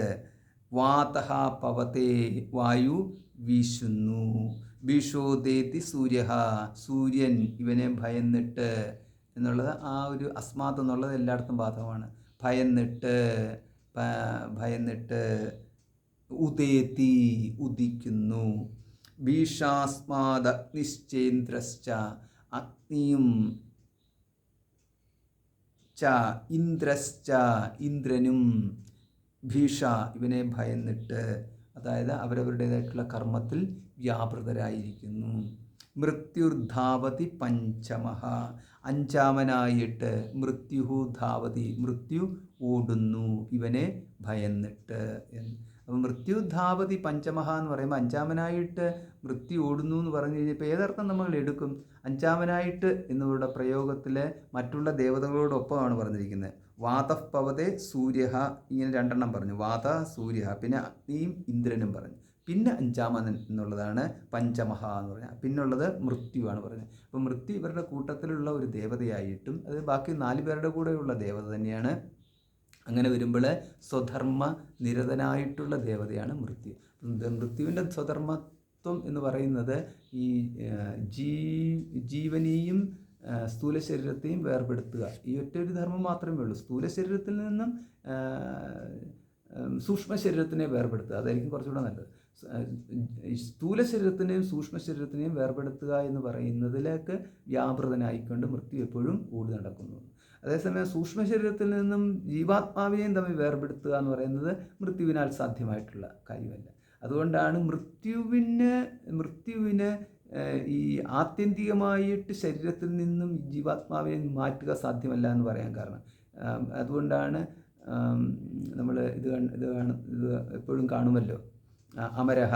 വാതഃ പവതേ വായു വീശുന്നു, ഭീഷോദേതി സൂര്യഃ സൂര്യൻ ഇവനെ ഭയന്നിട്ട് എന്നുള്ളത് ആ ഒരു അസ്മാത് എന്നുള്ളത് എല്ലായിടത്തും ബാധകമാണ്. ഭയന്നിട്ട് ഉദേതി ഉദിക്കുന്നു, ഭീഷാസ്മാദ് അഗ്നിശ്ചേന്ദ്രശ്ച അഗ്നിയും ച ഇന്ദ്രശ്ച ഇന്ദ്രനും, ഭീഷ ഇവനെ ഭയന്നിട്ട്, അതായത് അവരവരുടേതായിട്ടുള്ള കർമ്മത്തിൽ വ്യാപൃതരായിരിക്കുന്നു. മൃത്യുർധാവതി പഞ്ചമഃ അഞ്ചാമനായിട്ട്, മൃത്യുഹു ധാവതി മൃത്യു ഓടുന്നു ഇവനെ ഭയന്നിട്ട് എന്ന്. അപ്പം മൃത്യുധാവതി പഞ്ചമഃ എന്ന് പറയുമ്പോൾ അഞ്ചാമനായിട്ട് മൃത്യു ഓടുന്നു എന്ന് പറഞ്ഞു കഴിഞ്ഞപ്പോൾ ഏതർത്ഥം നമ്മൾ എടുക്കും? അഞ്ചാമനായിട്ട് എന്നുള്ള പ്രയോഗത്തിൽ മറ്റുള്ള ദേവതകളോടൊപ്പമാണ് പറഞ്ഞിരിക്കുന്നത്. വാതഃ പവതേ സൂര്യഃ, ഇങ്ങനെ 2 പറഞ്ഞു. വാത സൂര്യ, പിന്നെ അഗ്നിയും ഇന്ദ്രനും പറഞ്ഞു. പിന്നെ 5 എന്നുള്ളതാണ് പഞ്ചമഹ എന്ന് പറഞ്ഞാൽ, പിന്നുള്ളത് മൃത്യുവാണ് പറഞ്ഞത്. അപ്പോൾ മൃത്യു ഇവരുടെ കൂട്ടത്തിലുള്ള ഒരു ദേവതയായിട്ടും അത് ബാക്കി 4 പേരുടെ കൂടെയുള്ള ദേവത തന്നെയാണ്. അങ്ങനെ വരുമ്പോൾ സ്വധർമ്മ നിരതനായിട്ടുള്ള ദേവതയാണ് മൃത്യു. മൃത്യുവിൻ്റെ സ്വധർമ്മത്വം എന്ന് പറയുന്നത് ഈ ജീവനെയും സ്ഥൂല ശരീരത്തെയും വേർപെടുത്തുക, ഈ ഒറ്റൊരു ധർമ്മം മാത്രമേ ഉള്ളൂ. സ്ഥൂല ശരീരത്തിൽ നിന്നും സൂക്ഷ്മ ശരീരത്തിനെ വേർപെടുത്തുക, അതായിരിക്കും കുറച്ചുകൂടെ നല്ലത്. സ്ഥൂല ശരീരത്തിനെയും സൂക്ഷ്മ ശരീരത്തിനെയും വേർപെടുത്തുക എന്ന് പറയുന്നതിലേക്ക് വ്യാപൃതനായിക്കൊണ്ട് മൃത്യു എപ്പോഴും ഓടി നടക്കുന്നു. അതേസമയം സൂക്ഷ്മ ശരീരത്തിൽ നിന്നും ജീവാത്മാവിനെയും തമ്മിൽ വേർപെടുത്തുക എന്ന് പറയുന്നത് മൃത്യുവിനാൽ സാധ്യമായിട്ടുള്ള കാര്യമല്ല. അതുകൊണ്ടാണ് മൃത്യുവിന് ഈ ആത്യന്തികമായിട്ട് ശരീരത്തിൽ നിന്നും ജീവാത്മാവിനെ മാറ്റുക സാധ്യമല്ല എന്ന് പറയാൻ കാരണം. അതുകൊണ്ടാണ് നമ്മൾ ഇത് എപ്പോഴും കാണുമല്ലോ, അമരഹ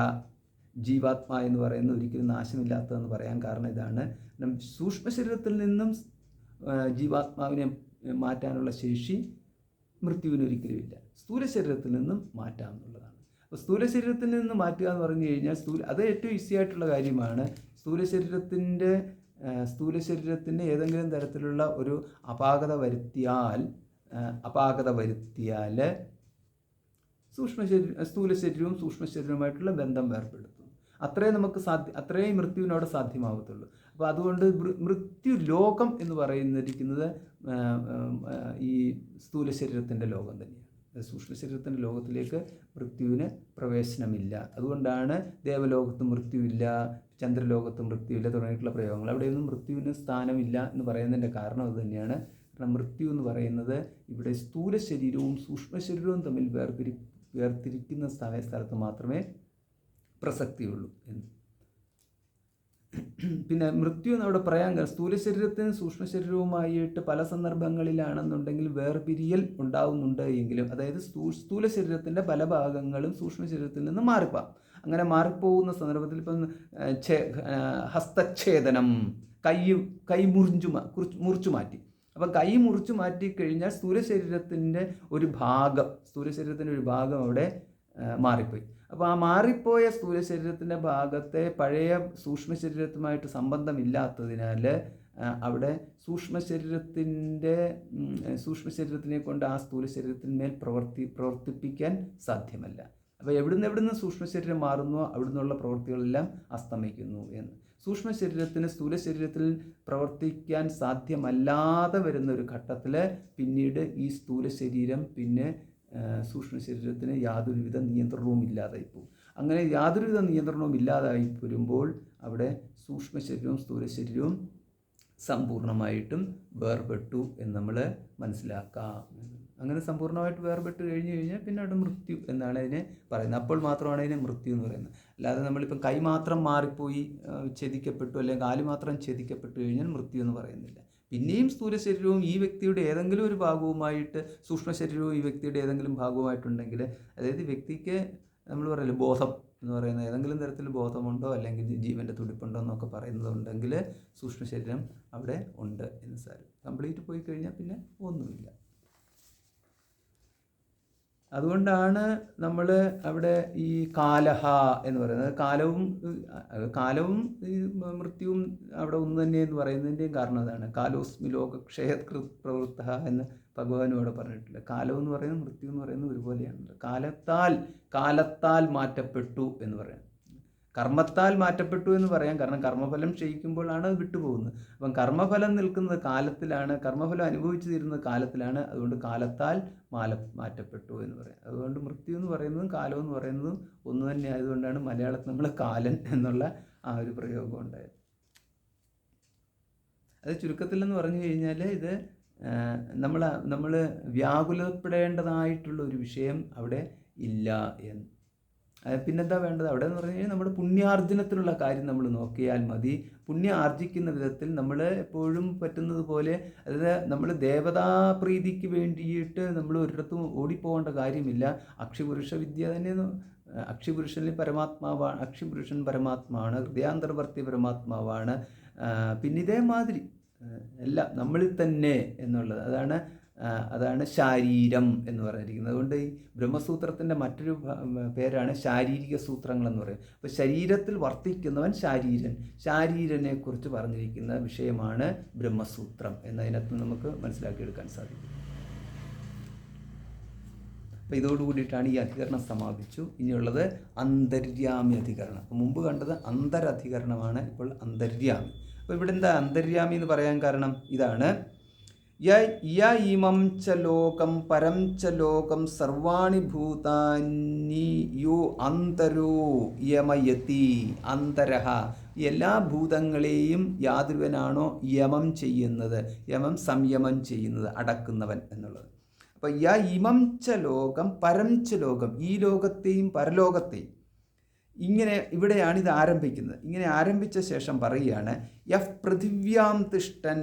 ജീവാത്മാ എന്ന് പറയുന്നത് ഒരിക്കലും നാശമില്ലാത്തതെന്ന് പറയാൻ കാരണം ഇതാണ്. സൂക്ഷ്മ ശരീരത്തിൽ നിന്നും ജീവാത്മാവിനെ മാറ്റാനുള്ള ശേഷി മൃത്യുവിനൊരിക്കലും ഇല്ല. സ്ഥൂല ശരീരത്തിൽ നിന്നും മാറ്റാമെന്നുള്ളതാണ്. അപ്പോൾ സ്ഥൂല ശരീരത്തിൽ നിന്ന് മാറ്റുക എന്ന് പറഞ്ഞു കഴിഞ്ഞാൽ അത് ഏറ്റവും ഈസി ആയിട്ടുള്ള കാര്യമാണ്. സ്ഥൂല ശരീരത്തിന് ഏതെങ്കിലും തരത്തിലുള്ള ഒരു അപാകത വരുത്തിയാൽ സ്ഥൂല ശരീരവും സൂക്ഷ്മ ശരീരവുമായിട്ടുള്ള ബന്ധം വേർപെടുത്തും. അത്രയും മൃത്യുവിനോട് സാധ്യമാവത്തുള്ളൂ. അപ്പോൾ അതുകൊണ്ട് മൃത്യു ലോകം എന്ന് പറയുന്നിരിക്കുന്നത് ഈ സ്ഥൂല ശരീരത്തിൻ്റെ ലോകം തന്നെയാണ്. സൂക്ഷ്മ ശരീരത്തിൻ്റെ ലോകത്തിലേക്ക് മൃത്യുവിന് പ്രവേശനമില്ല. അതുകൊണ്ടാണ് ദേവലോകത്ത് മൃത്യുവില്ല, ചന്ദ്രലോകത്ത് മൃത്യുവില്ല തുടങ്ങിയിട്ടുള്ള പ്രയോഗങ്ങൾ. അവിടെയൊന്നും മൃത്യുവിന് സ്ഥാനമില്ല എന്ന് പറയുന്നതിൻ്റെ കാരണം അത് തന്നെയാണ്. കാരണം മൃത്യു എന്ന് പറയുന്നത് ഇവിടെ സ്ഥൂല ശരീരവും സൂക്ഷ്മ ശരീരവും തമ്മിൽ വേർതിരിക്കുന്ന സ്ഥലത്ത് മാത്രമേ പ്രസക്തിയുള്ളൂ എന്ന്. പിന്നെ മൃത്യു എന്നവിടെ പറയാൻ സ്ഥൂല ശരീരത്തിന് സൂക്ഷ്മ ശരീരവുമായിട്ട് പല സന്ദർഭങ്ങളിലാണെന്നുണ്ടെങ്കിൽ വേർപിരിയൽ ഉണ്ടാവുന്നുണ്ട് എങ്കിലും, അതായത് സ്ഥൂല ശരീരത്തിൻ്റെ പല ഭാഗങ്ങളും സൂക്ഷ്മ ശരീരത്തിൽ നിന്ന് മാറിപ്പോവാം. അങ്ങനെ മാറിപ്പോകുന്ന സന്ദർഭത്തിൽ ഇപ്പം ഹസ്തച്ഛേദനം, കൈ മുറിച്ചു മാറ്റി. അപ്പം കൈ മുറിച്ചു മാറ്റി കഴിഞ്ഞാൽ സ്ഥൂല ശരീരത്തിൻ്റെ ഒരു ഭാഗം അവിടെ മാറിപ്പോയി. അപ്പോൾ ആ മാറിപ്പോയ സ്ഥൂല ശരീരത്തിൻ്റെ ഭാഗത്തെ പഴയ സൂക്ഷ്മ ശരീരത്തുമായിട്ട് സംബന്ധമില്ലാത്തതിനാൽ അവിടെ സൂക്ഷ്മ ശരീരത്തിനെ കൊണ്ട് ആ സ്ഥൂല ശരീരത്തിന്മേൽ പ്രവർത്തിപ്പിക്കാൻ സാധ്യമല്ല. അപ്പോൾ എവിടുന്ന് സൂക്ഷ്മ ശരീരം മാറുന്നോ അവിടുന്നുള്ള പ്രവൃത്തികളെല്ലാം അസ്തമിക്കുന്നു എന്ന്. സൂക്ഷ്മ ശരീരത്തിന് സ്ഥൂല ശരീരത്തിൽ പ്രവർത്തിക്കാൻ സാധ്യമല്ലാതെ വരുന്ന ഒരു ഘട്ടത്തിൽ പിന്നീട് ഈ സ്ഥൂല ശരീരം പിന്നെ സൂക്ഷ്മ ശരീരത്തിന് യാതൊരുവിധ നിയന്ത്രണവും ഇല്ലാതായി പോകും. അങ്ങനെ യാതൊരുവിധ നിയന്ത്രണവും ഇല്ലാതായി വരുമ്പോൾ അവിടെ സൂക്ഷ്മ ശരീരവും സ്ഥൂല ശരീരവും സമ്പൂർണ്ണമായിട്ടും വേർപെട്ടു എന്ന് നമ്മൾ മനസ്സിലാക്കാം. അങ്ങനെ സമ്പൂർണ്ണമായിട്ട് വേർപെട്ട് കഴിഞ്ഞാൽ പിന്നെ അവിടെ മൃത്യു എന്നാണ് അതിനെ പറയുന്നത്. അപ്പോൾ മാത്രമാണ് അതിനെ മൃത്യു എന്ന് പറയുന്നത്. അല്ലാതെ നമ്മളിപ്പം കൈ മാത്രം മാറിപ്പോയി ഛേദിക്കപ്പെട്ടു അല്ലെങ്കിൽ കാല് മാത്രം ഛേദിക്കപ്പെട്ടു കഴിഞ്ഞാൽ മൃത്യു എന്ന് പറയുന്നില്ല. പിന്നെയും സ്ഥൂല ശരീരവും ഈ വ്യക്തിയുടെ ഏതെങ്കിലും ഒരു ഭാഗവുമായിട്ട് സൂക്ഷ്മ ശരീരവും ഈ വ്യക്തിയുടെ ഏതെങ്കിലും ഭാഗവുമായിട്ടുണ്ടെങ്കിൽ, അതായത് വ്യക്തിക്ക് നമ്മൾ പറയില്ല ബോധം എന്ന് പറയുന്ന ഏതെങ്കിലും തരത്തിൽ ബോധമുണ്ടോ അല്ലെങ്കിൽ ജീവൻ്റെ തുടിപ്പുണ്ടോ എന്നൊക്കെ പറയുന്നതുണ്ടെങ്കിൽ സൂക്ഷ്മ ശരീരം അവിടെ ഉണ്ട് എന്ന് സാരം. കംപ്ലീറ്റ് പോയി കഴിഞ്ഞാൽ പിന്നെ ഒന്നുമില്ല. അതുകൊണ്ടാണ് നമ്മൾ അവിടെ ഈ കാലഹ എന്ന് പറയുന്നത്, കാലവും ഈ മൃത്യുവും അവിടെ ഒന്ന് തന്നെ എന്ന് പറയുന്നതിൻ്റെയും കാരണം അതാണ്. കാലോസ്മി ലോകക്ഷയകൃത് പ്രവൃത്ത എന്ന് ഭഗവാനും അവിടെ പറഞ്ഞിട്ടില്ല. കാലം എന്ന് പറയുന്നത് മൃത്യു എന്ന് പറയുന്നത് ഒരുപോലെയാണ്. കാലത്താൽ മാറ്റപ്പെട്ടു എന്ന് പറയാം. കർമ്മത്താൽ മാറ്റപ്പെട്ടു എന്ന് പറയാം. കാരണം കർമ്മഫലം ക്ഷയിക്കുമ്പോഴാണ് അത് വിട്ടുപോകുന്നത്. അപ്പം കർമ്മഫലം നിൽക്കുന്നത് കാലത്തിലാണ്, കർമ്മഫലം അനുഭവിച്ചു തീരുന്നത് കാലത്തിലാണ്. അതുകൊണ്ട് കാലത്താൽ മാറ്റപ്പെട്ടു എന്ന് പറയാം. അതുകൊണ്ട് മൃത്യു എന്ന് പറയുന്നതും കാലം എന്ന് പറയുന്നതും ഒന്ന് തന്നെ ആയതുകൊണ്ടാണ് മലയാളത്തിൽ നമ്മൾ കാലൻ എന്നുള്ള ആ ഒരു പ്രയോഗം ഉണ്ടായത്. അത് ചുരുക്കത്തിലെന്ന് പറഞ്ഞു കഴിഞ്ഞാൽ ഇത് നമ്മൾ വ്യാകുലപ്പെടേണ്ടതായിട്ടുള്ള ഒരു വിഷയം അവിടെ ഇല്ല എന്ന്. പിന്നെന്താ വേണ്ടത് അവിടെ എന്ന് പറഞ്ഞു കഴിഞ്ഞാൽ നമ്മുടെ പുണ്യാർജനത്തിനുള്ള കാര്യം നമ്മൾ നോക്കിയാൽ മതി. പുണ്യം ആർജിക്കുന്ന വിധത്തിൽ നമ്മൾ എപ്പോഴും പറ്റുന്നത് പോലെ, അതായത് നമ്മൾ ദേവതാപ്രീതിക്ക് വേണ്ടിയിട്ട് നമ്മൾ ഒരിടത്തും ഓടിപ്പോകേണ്ട കാര്യമില്ല. അക്ഷിപുരുഷ വിദ്യ തന്നെ, അക്ഷിപുരുഷനിൽ പരമാത്മാവാണ്, അക്ഷിപുരുഷൻ പരമാത്മാവാണ്, ഹൃദയാന്തർവർത്തി പരമാത്മാവാണ്. പിന്നെ ഇതേമാതിരി അല്ല നമ്മളിൽ തന്നെ എന്നുള്ളത്, അതാണ് അതാണ് ശാരീരം എന്ന് പറഞ്ഞിരിക്കുന്നത്. അതുകൊണ്ട് ഈ ബ്രഹ്മസൂത്രത്തിൻ്റെ മറ്റൊരു പേരാണ് ശാരീരിക സൂത്രങ്ങൾ എന്ന് പറയുന്നത്. അപ്പോൾ ശരീരത്തിൽ വർത്തിക്കുന്നവൻ ശാരീരൻ, ശാരീരനെക്കുറിച്ച് പറഞ്ഞിരിക്കുന്ന വിഷയമാണ് ബ്രഹ്മസൂത്രം എന്നതിനകത്ത് നമുക്ക് മനസ്സിലാക്കിയെടുക്കാൻ സാധിക്കും. അപ്പോൾ ഇതോടുകൂടിയിട്ടാണ് ഈ അധികരണം സമാപിച്ചു. ഇനിയുള്ളത് അന്തര്യാമി അധികരണം. അപ്പോൾ മുമ്പ് കണ്ടത് അന്തരധികരണമാണ്, ഇപ്പോൾ അന്തര്യാമി. അപ്പോൾ ഇവിടെ എന്താ അന്തര്യാമി എന്ന് പറയാൻ കാരണം ഇതാണ്: യ ഇമം ച ലോകം പരം ച ലോകം സർവാണി ഭൂതാനി യോ അന്തരോ യമയതി. അന്തരഹ, എല്ലാ ഭൂതങ്ങളെയും യാതൊരുവനാണോ യമം ചെയ്യുന്നത്, യമം സംയമം ചെയ്യുന്നത്, അടക്കുന്നവൻ എന്നുള്ളത്. അപ്പോൾ ഇമം ച ലോകം പരം ച ലോകം, ഈ ലോകത്തെയും പരലോകത്തെയും, ഇങ്ങനെ ഇവിടെയാണ് ഇത് ആരംഭിക്കുന്നത്. ഇങ്ങനെ ആരംഭിച്ച ശേഷം പറയുകയാണ് യഫ് പൃഥിവ്യാം തിഷ്ടൻ,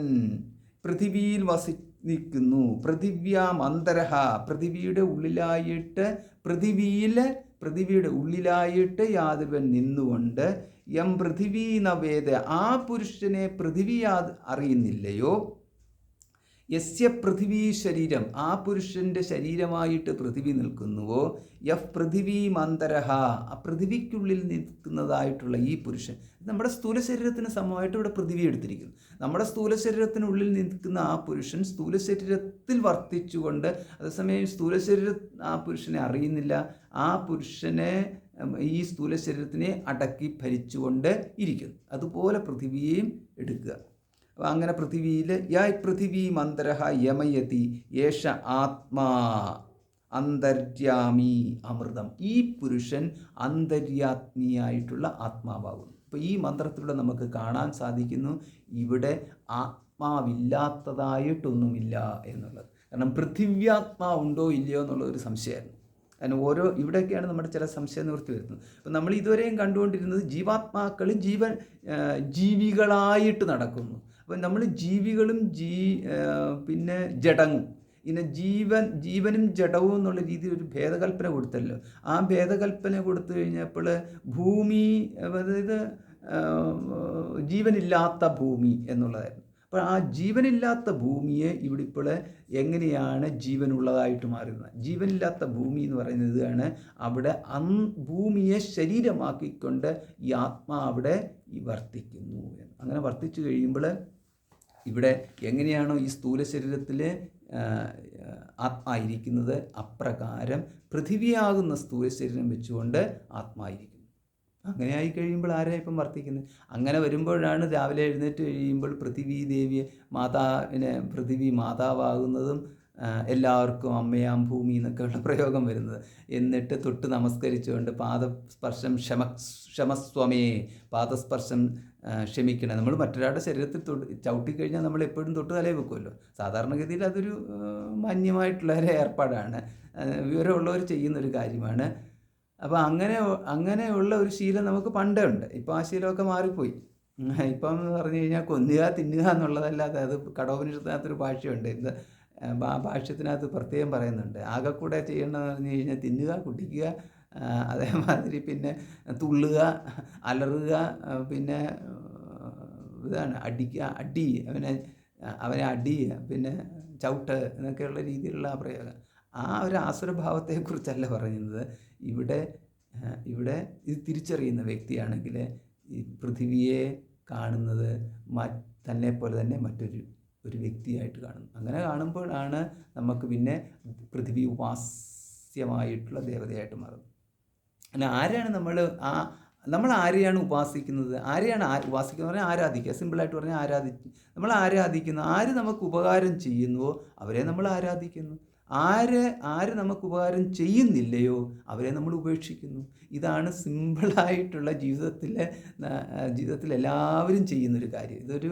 പൃഥിവിയിൽ വസിക്കുന്നു, പൃഥിവ്യാം അന്തരഹ, പൃഥിവിയുടെ ഉള്ളിലായിട്ട്, പൃഥിവിയുടെ ഉള്ളിലായിട്ട് യാതൊരുവൻ നിന്നുകൊണ്ട്, യം പൃഥിവീ നവേദ, ആ പുരുഷനെ പൃഥിവി അറിയുന്നില്ലയോ, യസ്യ പൃഥിവീ ശരീരം, ആ പുരുഷൻ്റെ ശരീരമായിട്ട് പൃഥിവി നിൽക്കുന്നുവോ, യഫ് പൃഥിവീ മന്തരഹ, ആ പൃഥിവിക്കുള്ളിൽ നിൽക്കുന്നതായിട്ടുള്ള ഈ പുരുഷൻ, നമ്മുടെ സ്ഥൂല ശരീരത്തിന് സമമായിട്ട് ഇവിടെ പൃഥിവി എടുത്തിരിക്കുന്നു. നമ്മുടെ സ്ഥൂല ശരീരത്തിനുള്ളിൽ നിൽക്കുന്ന ആ പുരുഷൻ സ്ഥൂല ശരീരത്തിൽ വർത്തിച്ചുകൊണ്ട്, അതേസമയം സ്ഥൂല ശരീരം ആ പുരുഷനെ അറിയുന്നില്ല, ആ പുരുഷനെ ഈ സ്ഥൂല ശരീരത്തിനെ അടക്കി ഭരിച്ചുകൊണ്ട് ഇരിക്കുന്നു. അതുപോലെ പൃഥിവിയെയും എടുക്കുക. അപ്പോൾ അങ്ങനെ പൃഥിവിയിൽ പൃഥിവീ മന്തരഹ യമയതി യേശ ആത്മാ അന്തര്യാമി അമൃതം, ഈ പുരുഷൻ അന്തര്യാത്മിയായിട്ടുള്ള ആത്മാവാകുന്നു. അപ്പോൾ ഈ മന്ത്രത്തിലൂടെ നമുക്ക് കാണാൻ സാധിക്കുന്നു ഇവിടെ ആത്മാവില്ലാത്തതായിട്ടൊന്നുമില്ല എന്നുള്ളത്. കാരണം പൃഥിവ്യാത്മാവുണ്ടോ ഇല്ലയോ എന്നുള്ളൊരു സംശയമായിരുന്നു. കാരണം ഇവിടെയൊക്കെയാണ് നമ്മുടെ ചില സംശയ നിവൃത്തി വരുന്നത്. അപ്പം നമ്മൾ ഇതുവരെയും കണ്ടുകൊണ്ടിരുന്നത് ജീവാത്മാക്കളും ജീവികളായിട്ട് നടക്കുന്നു. അപ്പം നമ്മൾ ജീവികളും പിന്നെ ജഡവും, ഇങ്ങനെ ജീവനും ജഡവും എന്നുള്ള രീതിയിൽ ഒരു ഭേദകൽപ്പന കൊടുത്തല്ലോ. ആ ഭേദകൽപ്പന കൊടുത്തു കഴിഞ്ഞപ്പോൾ ഭൂമി, അതായത് ജീവനില്ലാത്ത ഭൂമി എന്നുള്ളതായിരുന്നു. അപ്പോൾ ആ ജീവനില്ലാത്ത ഭൂമിയെ ഇവിടെ ഇപ്പോൾ എങ്ങനെയാണ് ജീവനുള്ളതായിട്ട് മാറുന്നത്? ജീവനില്ലാത്ത ഭൂമി എന്ന് പറയുന്നത് ഇതാണ്. അവിടെ ഭൂമിയെ ശരീരമാക്കിക്കൊണ്ട് ഈ ആത്മാ അവിടെ വർത്തിക്കുന്നു. അങ്ങനെ വർത്തിച്ചു കഴിയുമ്പോൾ ഇവിടെ എങ്ങനെയാണോ ഈ സ്ഥൂല ശരീരത്തിൽ ആത്മായിരിക്കുന്നത്, അപ്രകാരം പൃഥിവിയാകുന്ന സ്ഥൂല ശരീരം വെച്ചുകൊണ്ട് ആത്മായിരിക്കുന്നു. അങ്ങനെ ആയി കഴിയുമ്പോൾ ആരാ ഇപ്പം വർത്തിക്കുന്നത്? അങ്ങനെ വരുമ്പോഴാണ് രാവിലെ എഴുന്നേറ്റ് കഴിയുമ്പോൾ പൃഥിവി മാതാവാകുന്നതും എല്ലാവർക്കും അമ്മയാം ഭൂമി എന്നൊക്കെയുള്ള പ്രയോഗം വരുന്നത്. എന്നിട്ട് തൊട്ട് നമസ്കരിച്ചുകൊണ്ട് പാദസ്പർശം ക്ഷമസ്വമേ, പാദസ്പർശം ക്ഷമിക്കണം. നമ്മൾ മറ്റൊരാളുടെ ശരീരത്തിൽ ചവിട്ടിക്കഴിഞ്ഞാൽ നമ്മൾ എപ്പോഴും തൊട്ട് തലയിൽ വെക്കുമല്ലോ. സാധാരണഗതിയിൽ അതൊരു മാന്യമായിട്ടുള്ള ഒരു ഏർപ്പാടാണ്, വിവരമുള്ളവർ ചെയ്യുന്നൊരു കാര്യമാണ്. അപ്പോൾ അങ്ങനെയുള്ള ഒരു ശീലം നമുക്ക് പണ്ടേ ഉണ്ട്. ഇപ്പോൾ ആ ശീലമൊക്കെ മാറിപ്പോയി. ഇപ്പം എന്ന് പറഞ്ഞു കഴിഞ്ഞാൽ കൊന്നുക തിന്നുക എന്നുള്ളതല്ലാതെ, അത് കഠോപനിഷത്തിനകത്തൊരു ഭാഷ്യമുണ്ട്. ആ ഭാഷ്യത്തിനകത്ത് പ്രത്യേകം പറയുന്നുണ്ട്, ആകെ കൂടെ ചെയ്യണമെന്ന് പറഞ്ഞു കഴിഞ്ഞാൽ തിന്നുക, കുടിക്കുക, അതേമാതിരി പിന്നെ തുള്ളുക, അലറുക, പിന്നെ ഇതാണ് അവനെ അടി, പിന്നെ ചവിട്ട് എന്നൊക്കെയുള്ള രീതിയിലുള്ള ആ പ്രയോഗം. ആ ഒരു ആസുരഭാവത്തെക്കുറിച്ചല്ല പറയുന്നത്. ഇവിടെ ഇത് തിരിച്ചറിയുന്ന വ്യക്തിയാണെങ്കിൽ ഈ പൃഥിവിയെ കാണുന്നത് തന്നെപ്പോലെ തന്നെ ഒരു വ്യക്തിയായിട്ട് കാണുന്നു. അങ്ങനെ കാണുമ്പോഴാണ് നമുക്ക് പിന്നെ പൃഥിവി ഉപാസ്യമായിട്ടുള്ള ദേവതയായിട്ട് മാറുന്നത്. അല്ല, ആരെയാണ് നമ്മൾ ആരെയാണ് ഉപാസിക്കുന്നത്? ആരെയാണ് ഉപാസിക്കുന്നത് പറഞ്ഞാൽ ആരാധിക്കുക. സിമ്പിളായിട്ട് പറഞ്ഞാൽ നമ്മൾ ആരാധിക്കുന്നു. ആര് നമുക്ക് ഉപകാരം ചെയ്യുന്നുവോ അവരെ നമ്മൾ ആരാധിക്കുന്നു. ആര് നമുക്ക് ഉപകാരം ചെയ്യുന്നില്ലയോ അവരെ നമ്മൾ ഉപേക്ഷിക്കുന്നു. ഇതാണ് സിമ്പിളായിട്ടുള്ള ജീവിതത്തിൽ എല്ലാവരും ചെയ്യുന്നൊരു കാര്യം. ഇതൊരു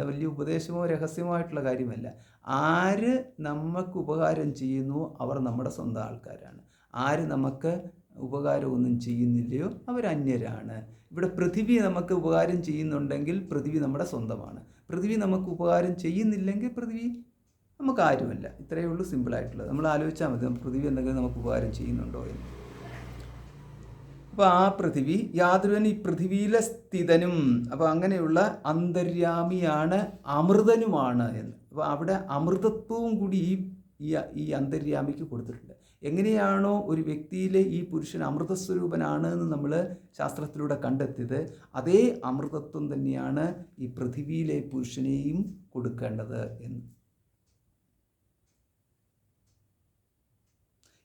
വലിയ ഉപദേശമോ രഹസ്യമോ ആയിട്ടുള്ള കാര്യമല്ല. ആര് നമുക്ക് ഉപകാരം ചെയ്യുന്നുവോ അവർ നമ്മുടെ സ്വന്തം ആൾക്കാരാണ്. ആര് നമുക്ക് ഉപകാരമൊന്നും ചെയ്യുന്നില്ലയോ അവരന്യരാണ്. ഇവിടെ പൃഥിവി നമുക്ക് ഉപകാരം ചെയ്യുന്നുണ്ടെങ്കിൽ പൃഥിവി നമ്മുടെ സ്വന്തമാണ്. പൃഥിവി നമുക്ക് ഉപകാരം ചെയ്യുന്നില്ലെങ്കിൽ പൃഥിവി നമുക്ക് ആരുമല്ല. ഇത്രയേ ഉള്ളൂ സിമ്പിളായിട്ടുള്ളത്. നമ്മൾ ആലോചിച്ചാൽ മതി, പൃഥിവി എന്തെങ്കിലും നമുക്ക് ഉപകാരം ചെയ്യുന്നുണ്ടോ എന്ന്. അപ്പോൾ ആ പൃഥിവി യാതൊരുവൻ ഈ പൃഥിവിയിലെ സ്ഥിതനും, അപ്പോൾ അങ്ങനെയുള്ള അന്തര്യാമിയാണ്, അമൃതനുമാണ് എന്ന്. അപ്പോൾ അവിടെ അമൃതത്വവും കൂടി ഈ ഈ അന്തര്യാമിക്ക് കൊടുത്തിട്ടുണ്ട്. എങ്ങനെയാണോ ഒരു വ്യക്തിയിലെ ഈ പുരുഷൻ അമൃതസ്വരൂപനാണ് എന്ന് നമ്മൾ ശാസ്ത്രത്തിലൂടെ കണ്ടെത്തിയത്, അതേ അമൃതത്വം തന്നെയാണ് ഈ പൃഥിവിയിലെ പുരുഷനെയും കൊടുക്കേണ്ടത് എന്ന്.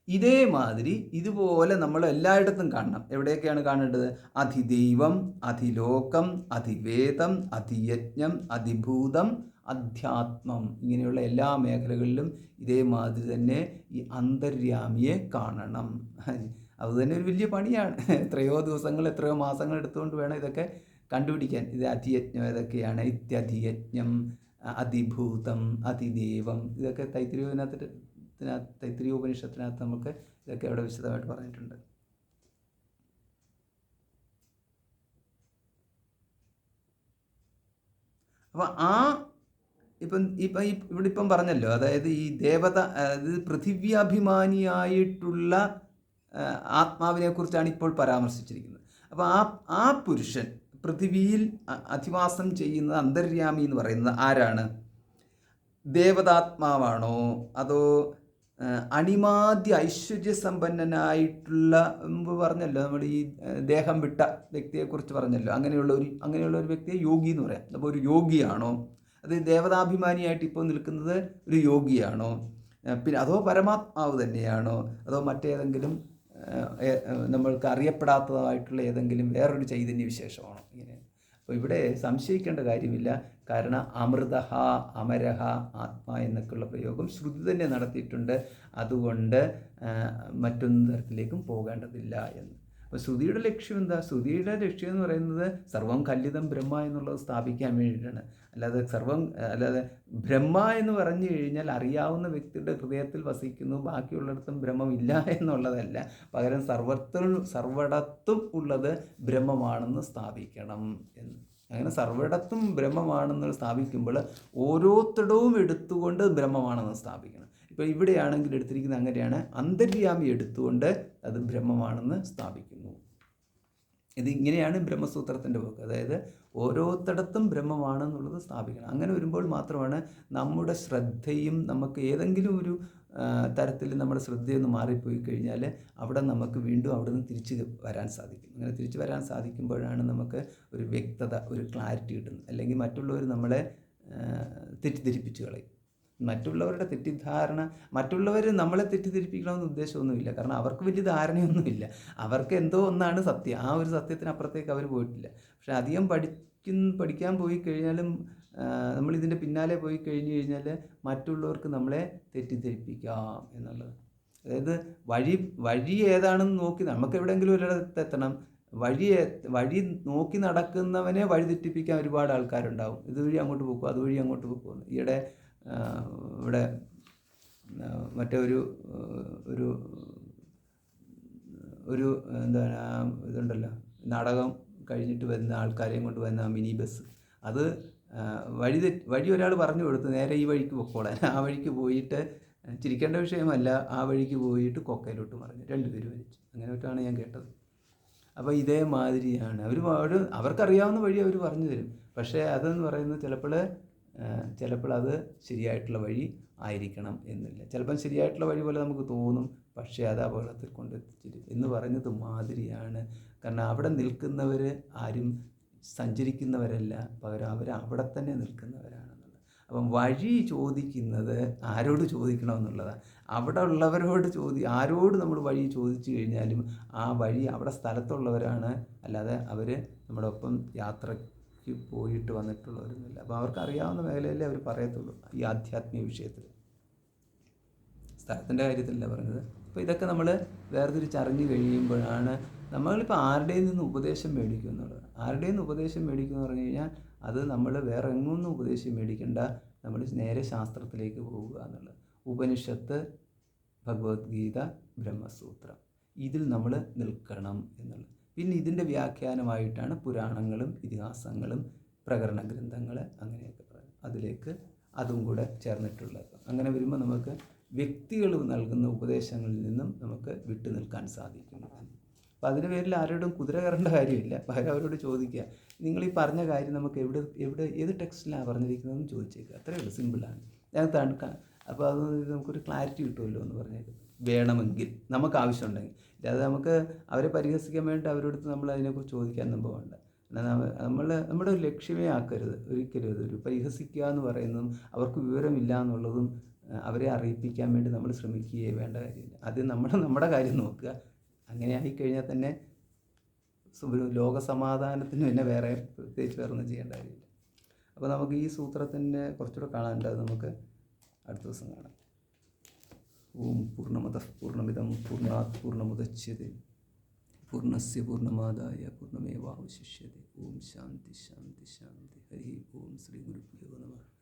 ഇതേമാതിരി ഇതുപോലെ നമ്മൾ എല്ലായിടത്തും കാണണം. എവിടെയൊക്കെയാണ് കാണേണ്ടത്? അധിദൈവം, അധിലോകം, അധിവേദം, അധിയജ്ഞം, അധിഭൂതം, അധ്യാത്മം. ഇങ്ങനെയുള്ള എല്ലാ മേഖലകളിലും ഇതേമാതിരി തന്നെ ഈ അന്തര്യാമിയെ കാണണം. അതുതന്നെ ഒരു വലിയ പണിയാണ്. എത്രയോ ദിവസങ്ങൾ, എത്രയോ മാസങ്ങൾ എടുത്തുകൊണ്ട് വേണം ഇതൊക്കെ കണ്ടുപിടിക്കാൻ. ഇത് അധിയജ്ഞം ഏതൊക്കെയാണ്? ഇത്യധിയജ്ഞം, അതിഭൂതം, അതിദേവം, ഇതൊക്കെ തൈത്തിരീയ ഉപനിഷത്തിനകത്ത് നമുക്ക് ഇതൊക്കെ അവിടെ വിശദമായിട്ട് പറഞ്ഞിട്ടുണ്ട്. അപ്പം ഇവിടെ ഇപ്പം പറഞ്ഞല്ലോ, അതായത് ഈ ദേവത, അതായത് പൃഥിവ്യാഭിമാനിയായിട്ടുള്ള ആത്മാവിനെ കുറിച്ചാണ് ഇപ്പോൾ പരാമർശിച്ചിരിക്കുന്നത്. അപ്പോൾ ആ പുരുഷൻ പൃഥിവിയിൽ അധിവാസം ചെയ്യുന്നത് അന്തര്യാമി എന്ന് പറയുന്നത് ആരാണ്? ദേവതാത്മാവാണോ, അതോ അണിമാദ്യ ഐശ്വര്യസമ്പന്നനായിട്ടുള്ള, മുമ്പ് പറഞ്ഞല്ലോ നമ്മൾ ഈ ദേഹം വിട്ട വ്യക്തിയെക്കുറിച്ച് പറഞ്ഞല്ലോ, അങ്ങനെയുള്ള ഒരു വ്യക്തിയെ യോഗി എന്ന് പറയാം. അപ്പോൾ ഒരു യോഗിയാണോ? അത് ദേവതാഭിമാനിയായിട്ട് ഇപ്പോൾ നിൽക്കുന്നത് ഒരു യോഗിയാണോ? പിന്നെ അതോ പരമാത്മാവ് തന്നെയാണോ? അതോ മറ്റേതെങ്കിലും നമ്മൾക്ക് അറിയപ്പെടാത്തതായിട്ടുള്ള ഏതെങ്കിലും വേറൊരു ചൈതന്യ വിശേഷമാണോ? ഇങ്ങനെ. അപ്പോൾ ഇവിടെ സംശയിക്കേണ്ട കാര്യമില്ല. കാരണം അമൃതഹ, അമരഹ, ആത്മാ എന്നൊക്കെയുള്ള പ്രയോഗം ശ്രുതി തന്നെ നടത്തിയിട്ടുണ്ട്. അതുകൊണ്ട് മറ്റൊന്നും തരത്തിലേക്കും പോകേണ്ടതില്ല എന്ന്. അപ്പോൾ ശ്രുതിയുടെ ലക്ഷ്യം എന്താ? ശ്രുതിയുടെ ലക്ഷ്യം എന്ന് പറയുന്നത് സർവം കല്ലിതം ബ്രഹ്മ എന്നുള്ളത് സ്ഥാപിക്കാൻ വേണ്ടിയിട്ടാണ്. അല്ലാതെ ബ്രഹ്മ എന്ന് പറഞ്ഞു കഴിഞ്ഞാൽ അറിയാവുന്ന വ്യക്തിയുടെ ഹൃദയത്തിൽ വസിക്കുന്നു, ബാക്കിയുള്ളിടത്തും ബ്രഹ്മമില്ല എന്നുള്ളതല്ല. പകരം സർവ്വടത്തും ഉള്ളത് ബ്രഹ്മമാണെന്ന് സ്ഥാപിക്കണം എന്ന്. അങ്ങനെ സർവ്വയിടത്തും ബ്രഹ്മമാണെന്ന് സ്ഥാപിക്കുമ്പോൾ ഓരോരുത്തടവും എടുത്തുകൊണ്ട് ബ്രഹ്മമാണെന്ന് സ്ഥാപിക്കണം. ഇപ്പോൾ ഇവിടെയാണെങ്കിൽ എടുത്തിരിക്കുന്നത് അങ്ങനെയാണ്. അന്തര്യാമി എടുത്തുകൊണ്ട് അത് ബ്രഹ്മമാണെന്ന് സ്ഥാപിക്കുന്നു. ഇതിങ്ങനെയാണ് ബ്രഹ്മസൂത്രത്തിൻ്റെ പോക്ക്. അതായത് ഓരോരുത്തടത്തും ബ്രഹ്മമാണെന്നുള്ളത് സ്ഥാപിക്കണം. അങ്ങനെ വരുമ്പോൾ മാത്രമാണ് നമ്മുടെ ശ്രദ്ധയും, നമുക്ക് ഏതെങ്കിലും ഒരു തരത്തിൽ നമ്മുടെ ശ്രദ്ധയൊന്ന് മാറിപ്പോയി കഴിഞ്ഞാൽ അവിടെ നമുക്ക് വീണ്ടും അവിടെ നിന്ന് തിരിച്ച് വരാൻ സാധിക്കും. അങ്ങനെ തിരിച്ച് വരാൻ സാധിക്കുമ്പോഴാണ് നമുക്ക് ഒരു വ്യക്തത, ഒരു ക്ലാരിറ്റി കിട്ടുന്നത്. അല്ലെങ്കിൽ മറ്റുള്ളവർ നമ്മളെ തെറ്റിദ്ധരിപ്പിച്ച് കളയും. മറ്റുള്ളവരുടെ തെറ്റിദ്ധാരണ, മറ്റുള്ളവർ നമ്മളെ തെറ്റിദ്ധരിപ്പിക്കണമെന്ന് ഉദ്ദേശമൊന്നുമില്ല. കാരണം അവർക്ക് വലിയ ധാരണയൊന്നുമില്ല. അവർക്ക് എന്തോ ഒന്നാണ് സത്യം. ആ ഒരു സത്യത്തിനപ്പുറത്തേക്ക് അവർ പോയിട്ടില്ല. പക്ഷേ അധികം പഠിക്കാൻ പോയി കഴിഞ്ഞാലും നമ്മളിതിൻ്റെ പിന്നാലെ പോയി കഴിഞ്ഞാൽ മറ്റുള്ളവർക്ക് നമ്മളെ തെറ്റിദ്ധരിപ്പിക്കാം എന്നുള്ളത്. അതായത് വഴി ഏതാണെന്ന് നോക്കി നമുക്ക് എവിടെയെങ്കിലും ഒരിടത്തെത്തണം. വഴി നോക്കി നടക്കുന്നവനെ വഴി തെറ്റിപ്പിക്കാൻ ഒരുപാട് ആൾക്കാരുണ്ടാവും. ഇതുവഴി അങ്ങോട്ട് പോകും, അതുവഴി അങ്ങോട്ട് പോകും. ഈയിടെ ഇവിടെ മറ്റേ ഒരു എന്താണ് ഇതുണ്ടല്ലോ, നാടകം കഴിഞ്ഞിട്ട് വരുന്ന ആൾക്കാരെയും കൊണ്ട് വരുന്ന മിനി ബസ്, അത് വഴി ഒരാൾ പറഞ്ഞു കൊടുത്തു, നേരെ ഈ വഴിക്ക് പൊക്കോളാൻ. ആ വഴിക്ക് പോയിട്ട്, ചിരിക്കേണ്ട വിഷയമല്ല, ആ വഴിക്ക് പോയിട്ട് കൊക്കയിലോട്ട് മറിഞ്ഞു, 2 പേര് മരിച്ചു. അങ്ങനെയൊക്കെയാണ് ഞാൻ കേട്ടത്. അപ്പോൾ ഇതേമാതിരിയാണ് അവർക്കറിയാവുന്ന വഴി അവർ പറഞ്ഞു തരും. പക്ഷേ അതെന്ന് പറയുന്നത് ചിലപ്പോൾ അത് ശരിയായിട്ടുള്ള വഴി ആയിരിക്കണം എന്നില്ല. ചിലപ്പം ശരിയായിട്ടുള്ള വഴി പോലെ നമുക്ക് തോന്നും, പക്ഷേ അത് അപകടത്തിൽ കൊണ്ടെത്തിച്ചിരും എന്ന് പറയുന്നത് മാതിരിയാണ്. കാരണം അവിടെ നിൽക്കുന്നവർ ആരും സഞ്ചരിക്കുന്നവരല്ല, പകരം അവർ അവിടെ തന്നെ നിൽക്കുന്നവരാണെന്നുള്ളത്. അപ്പം വഴി ചോദിക്കുന്നത് ആരോട് ചോദിക്കണമെന്നുള്ളതാണ്. അവിടെ ഉള്ളവരോട് ആരോട് നമ്മൾ വഴി ചോദിച്ചു കഴിഞ്ഞാലും ആ വഴി അവിടെ സ്ഥലത്തുള്ളവരാണ്, അല്ലാതെ അവർ നമ്മുടെ ഒപ്പം യാത്രയ്ക്ക് പോയിട്ട് വന്നിട്ടുള്ളവരൊന്നുമില്ല. അപ്പോൾ അവർക്ക് അറിയാവുന്ന മേഖലയിലേ അവർ പറയത്തുള്ളൂ ഈ ആധ്യാത്മിക വിഷയത്തിൽ. സ്ഥലത്തിൻ്റെ കാര്യത്തിലല്ല പറഞ്ഞത്. അപ്പോൾ ഇതൊക്കെ നമ്മൾ വേർതിരിച്ചറിഞ്ഞു കഴിയുമ്പോഴാണ് നമ്മളിപ്പോൾ ആരുടെയും നിന്ന് ഉപദേശം മേടിക്കും എന്നുള്ളത്. ആരുടെയും നിന്ന് ഉപദേശം മേടിക്കും എന്ന് പറഞ്ഞു കഴിഞ്ഞാൽ അത് നമ്മൾ വേറെ എങ്ങൊന്നും ഉപദേശം മേടിക്കേണ്ട, നമ്മൾ നേരെ ശാസ്ത്രത്തിലേക്ക് പോവുക എന്നുള്ളത്. ഉപനിഷത്ത്, ഭഗവത്ഗീത, ബ്രഹ്മസൂത്രം, ഇതിൽ നമ്മൾ നിൽക്കണം എന്നുള്ളത്. പിന്നെ ഇതിൻ്റെ വ്യാഖ്യാനമായിട്ടാണ് പുരാണങ്ങളും ഇതിഹാസങ്ങളും പ്രകരണ ഗ്രന്ഥങ്ങൾ അങ്ങനെയൊക്കെ പറയുന്നത്. അതിലേക്ക് അതും കൂടെ ചേർന്നിട്ടുള്ളത്. അങ്ങനെ വരുമ്പോൾ നമുക്ക് വ്യക്തികൾ നൽകുന്ന ഉപദേശങ്ങളിൽ നിന്നും നമുക്ക് വിട്ടു നിൽക്കാൻ സാധിക്കും. അപ്പോൾ അതിന് പേരിൽ ആരോടും കുതിര കയറേണ്ട കാര്യമില്ല. പകരം അവരോട് ചോദിക്കുക, നിങ്ങൾ ഈ പറഞ്ഞ കാര്യം നമുക്ക് ഏത് ടെക്സ്റ്റിലാണ് പറഞ്ഞിരിക്കുന്നതെന്ന് ചോദിച്ചേക്കുക. അത്രയേ ഉള്ളൂ, സിമ്പിളാണ്. തണുക്കാം. അപ്പോൾ അത് നമുക്കൊരു ക്ലാരിറ്റി കിട്ടുമല്ലോ എന്ന് പറഞ്ഞാൽ വേണമെങ്കിൽ നമുക്ക് ആവശ്യമുണ്ടെങ്കിൽ. അല്ലാതെ നമുക്ക് അവരെ പരിഹസിക്കാൻ വേണ്ടി അവരോടത്ത് നമ്മൾ അതിനെക്കുറിച്ച് ചോദിക്കാനൊന്നും പോകണ്ട. നമ്മുടെ ഒരു ലക്ഷ്യമേ ആക്കരുത് ഒരിക്കലും. അതൊരു പരിഹസിക്കുക എന്ന് പറയുന്നതും അവർക്ക് വിവരമില്ല എന്നുള്ളതും അവരെ അറിയിപ്പിക്കാൻ വേണ്ടി നമ്മൾ ശ്രമിക്കുകയേ വേണ്ട കാര്യമില്ല. ആദ്യം നമ്മുടെ കാര്യം നോക്കുക. അങ്ങനെ ആയിക്കഴിഞ്ഞാൽ തന്നെ ഒരു ലോകസമാധാനത്തിന് പിന്നെ പ്രത്യേകിച്ച് വേറെ ഒന്നും ചെയ്യേണ്ട കാര്യമില്ല. അപ്പോൾ നമുക്ക് ഈ സൂത്രത്തിൻ്റെ കുറച്ചുകൂടെ കാണാനുണ്ട്. അത് നമുക്ക് അടുത്ത ദിവസം കാണാം. ഓം പൂർണ്ണമതഃ പൂർണ്ണമിദം പൂർണ്ണാത് പൂർണ്ണമുദച്യതേ പൂർണ്ണസ്യ പൂർണ്ണമാദായ പൂർണ്ണമേവാവശിഷ്യതേ. ഓം ശാന്തി ശാന്തി ശാന്തി. ഹരി ഓം. ശ്രീ ഗുരുഭ്യോ നമഃ.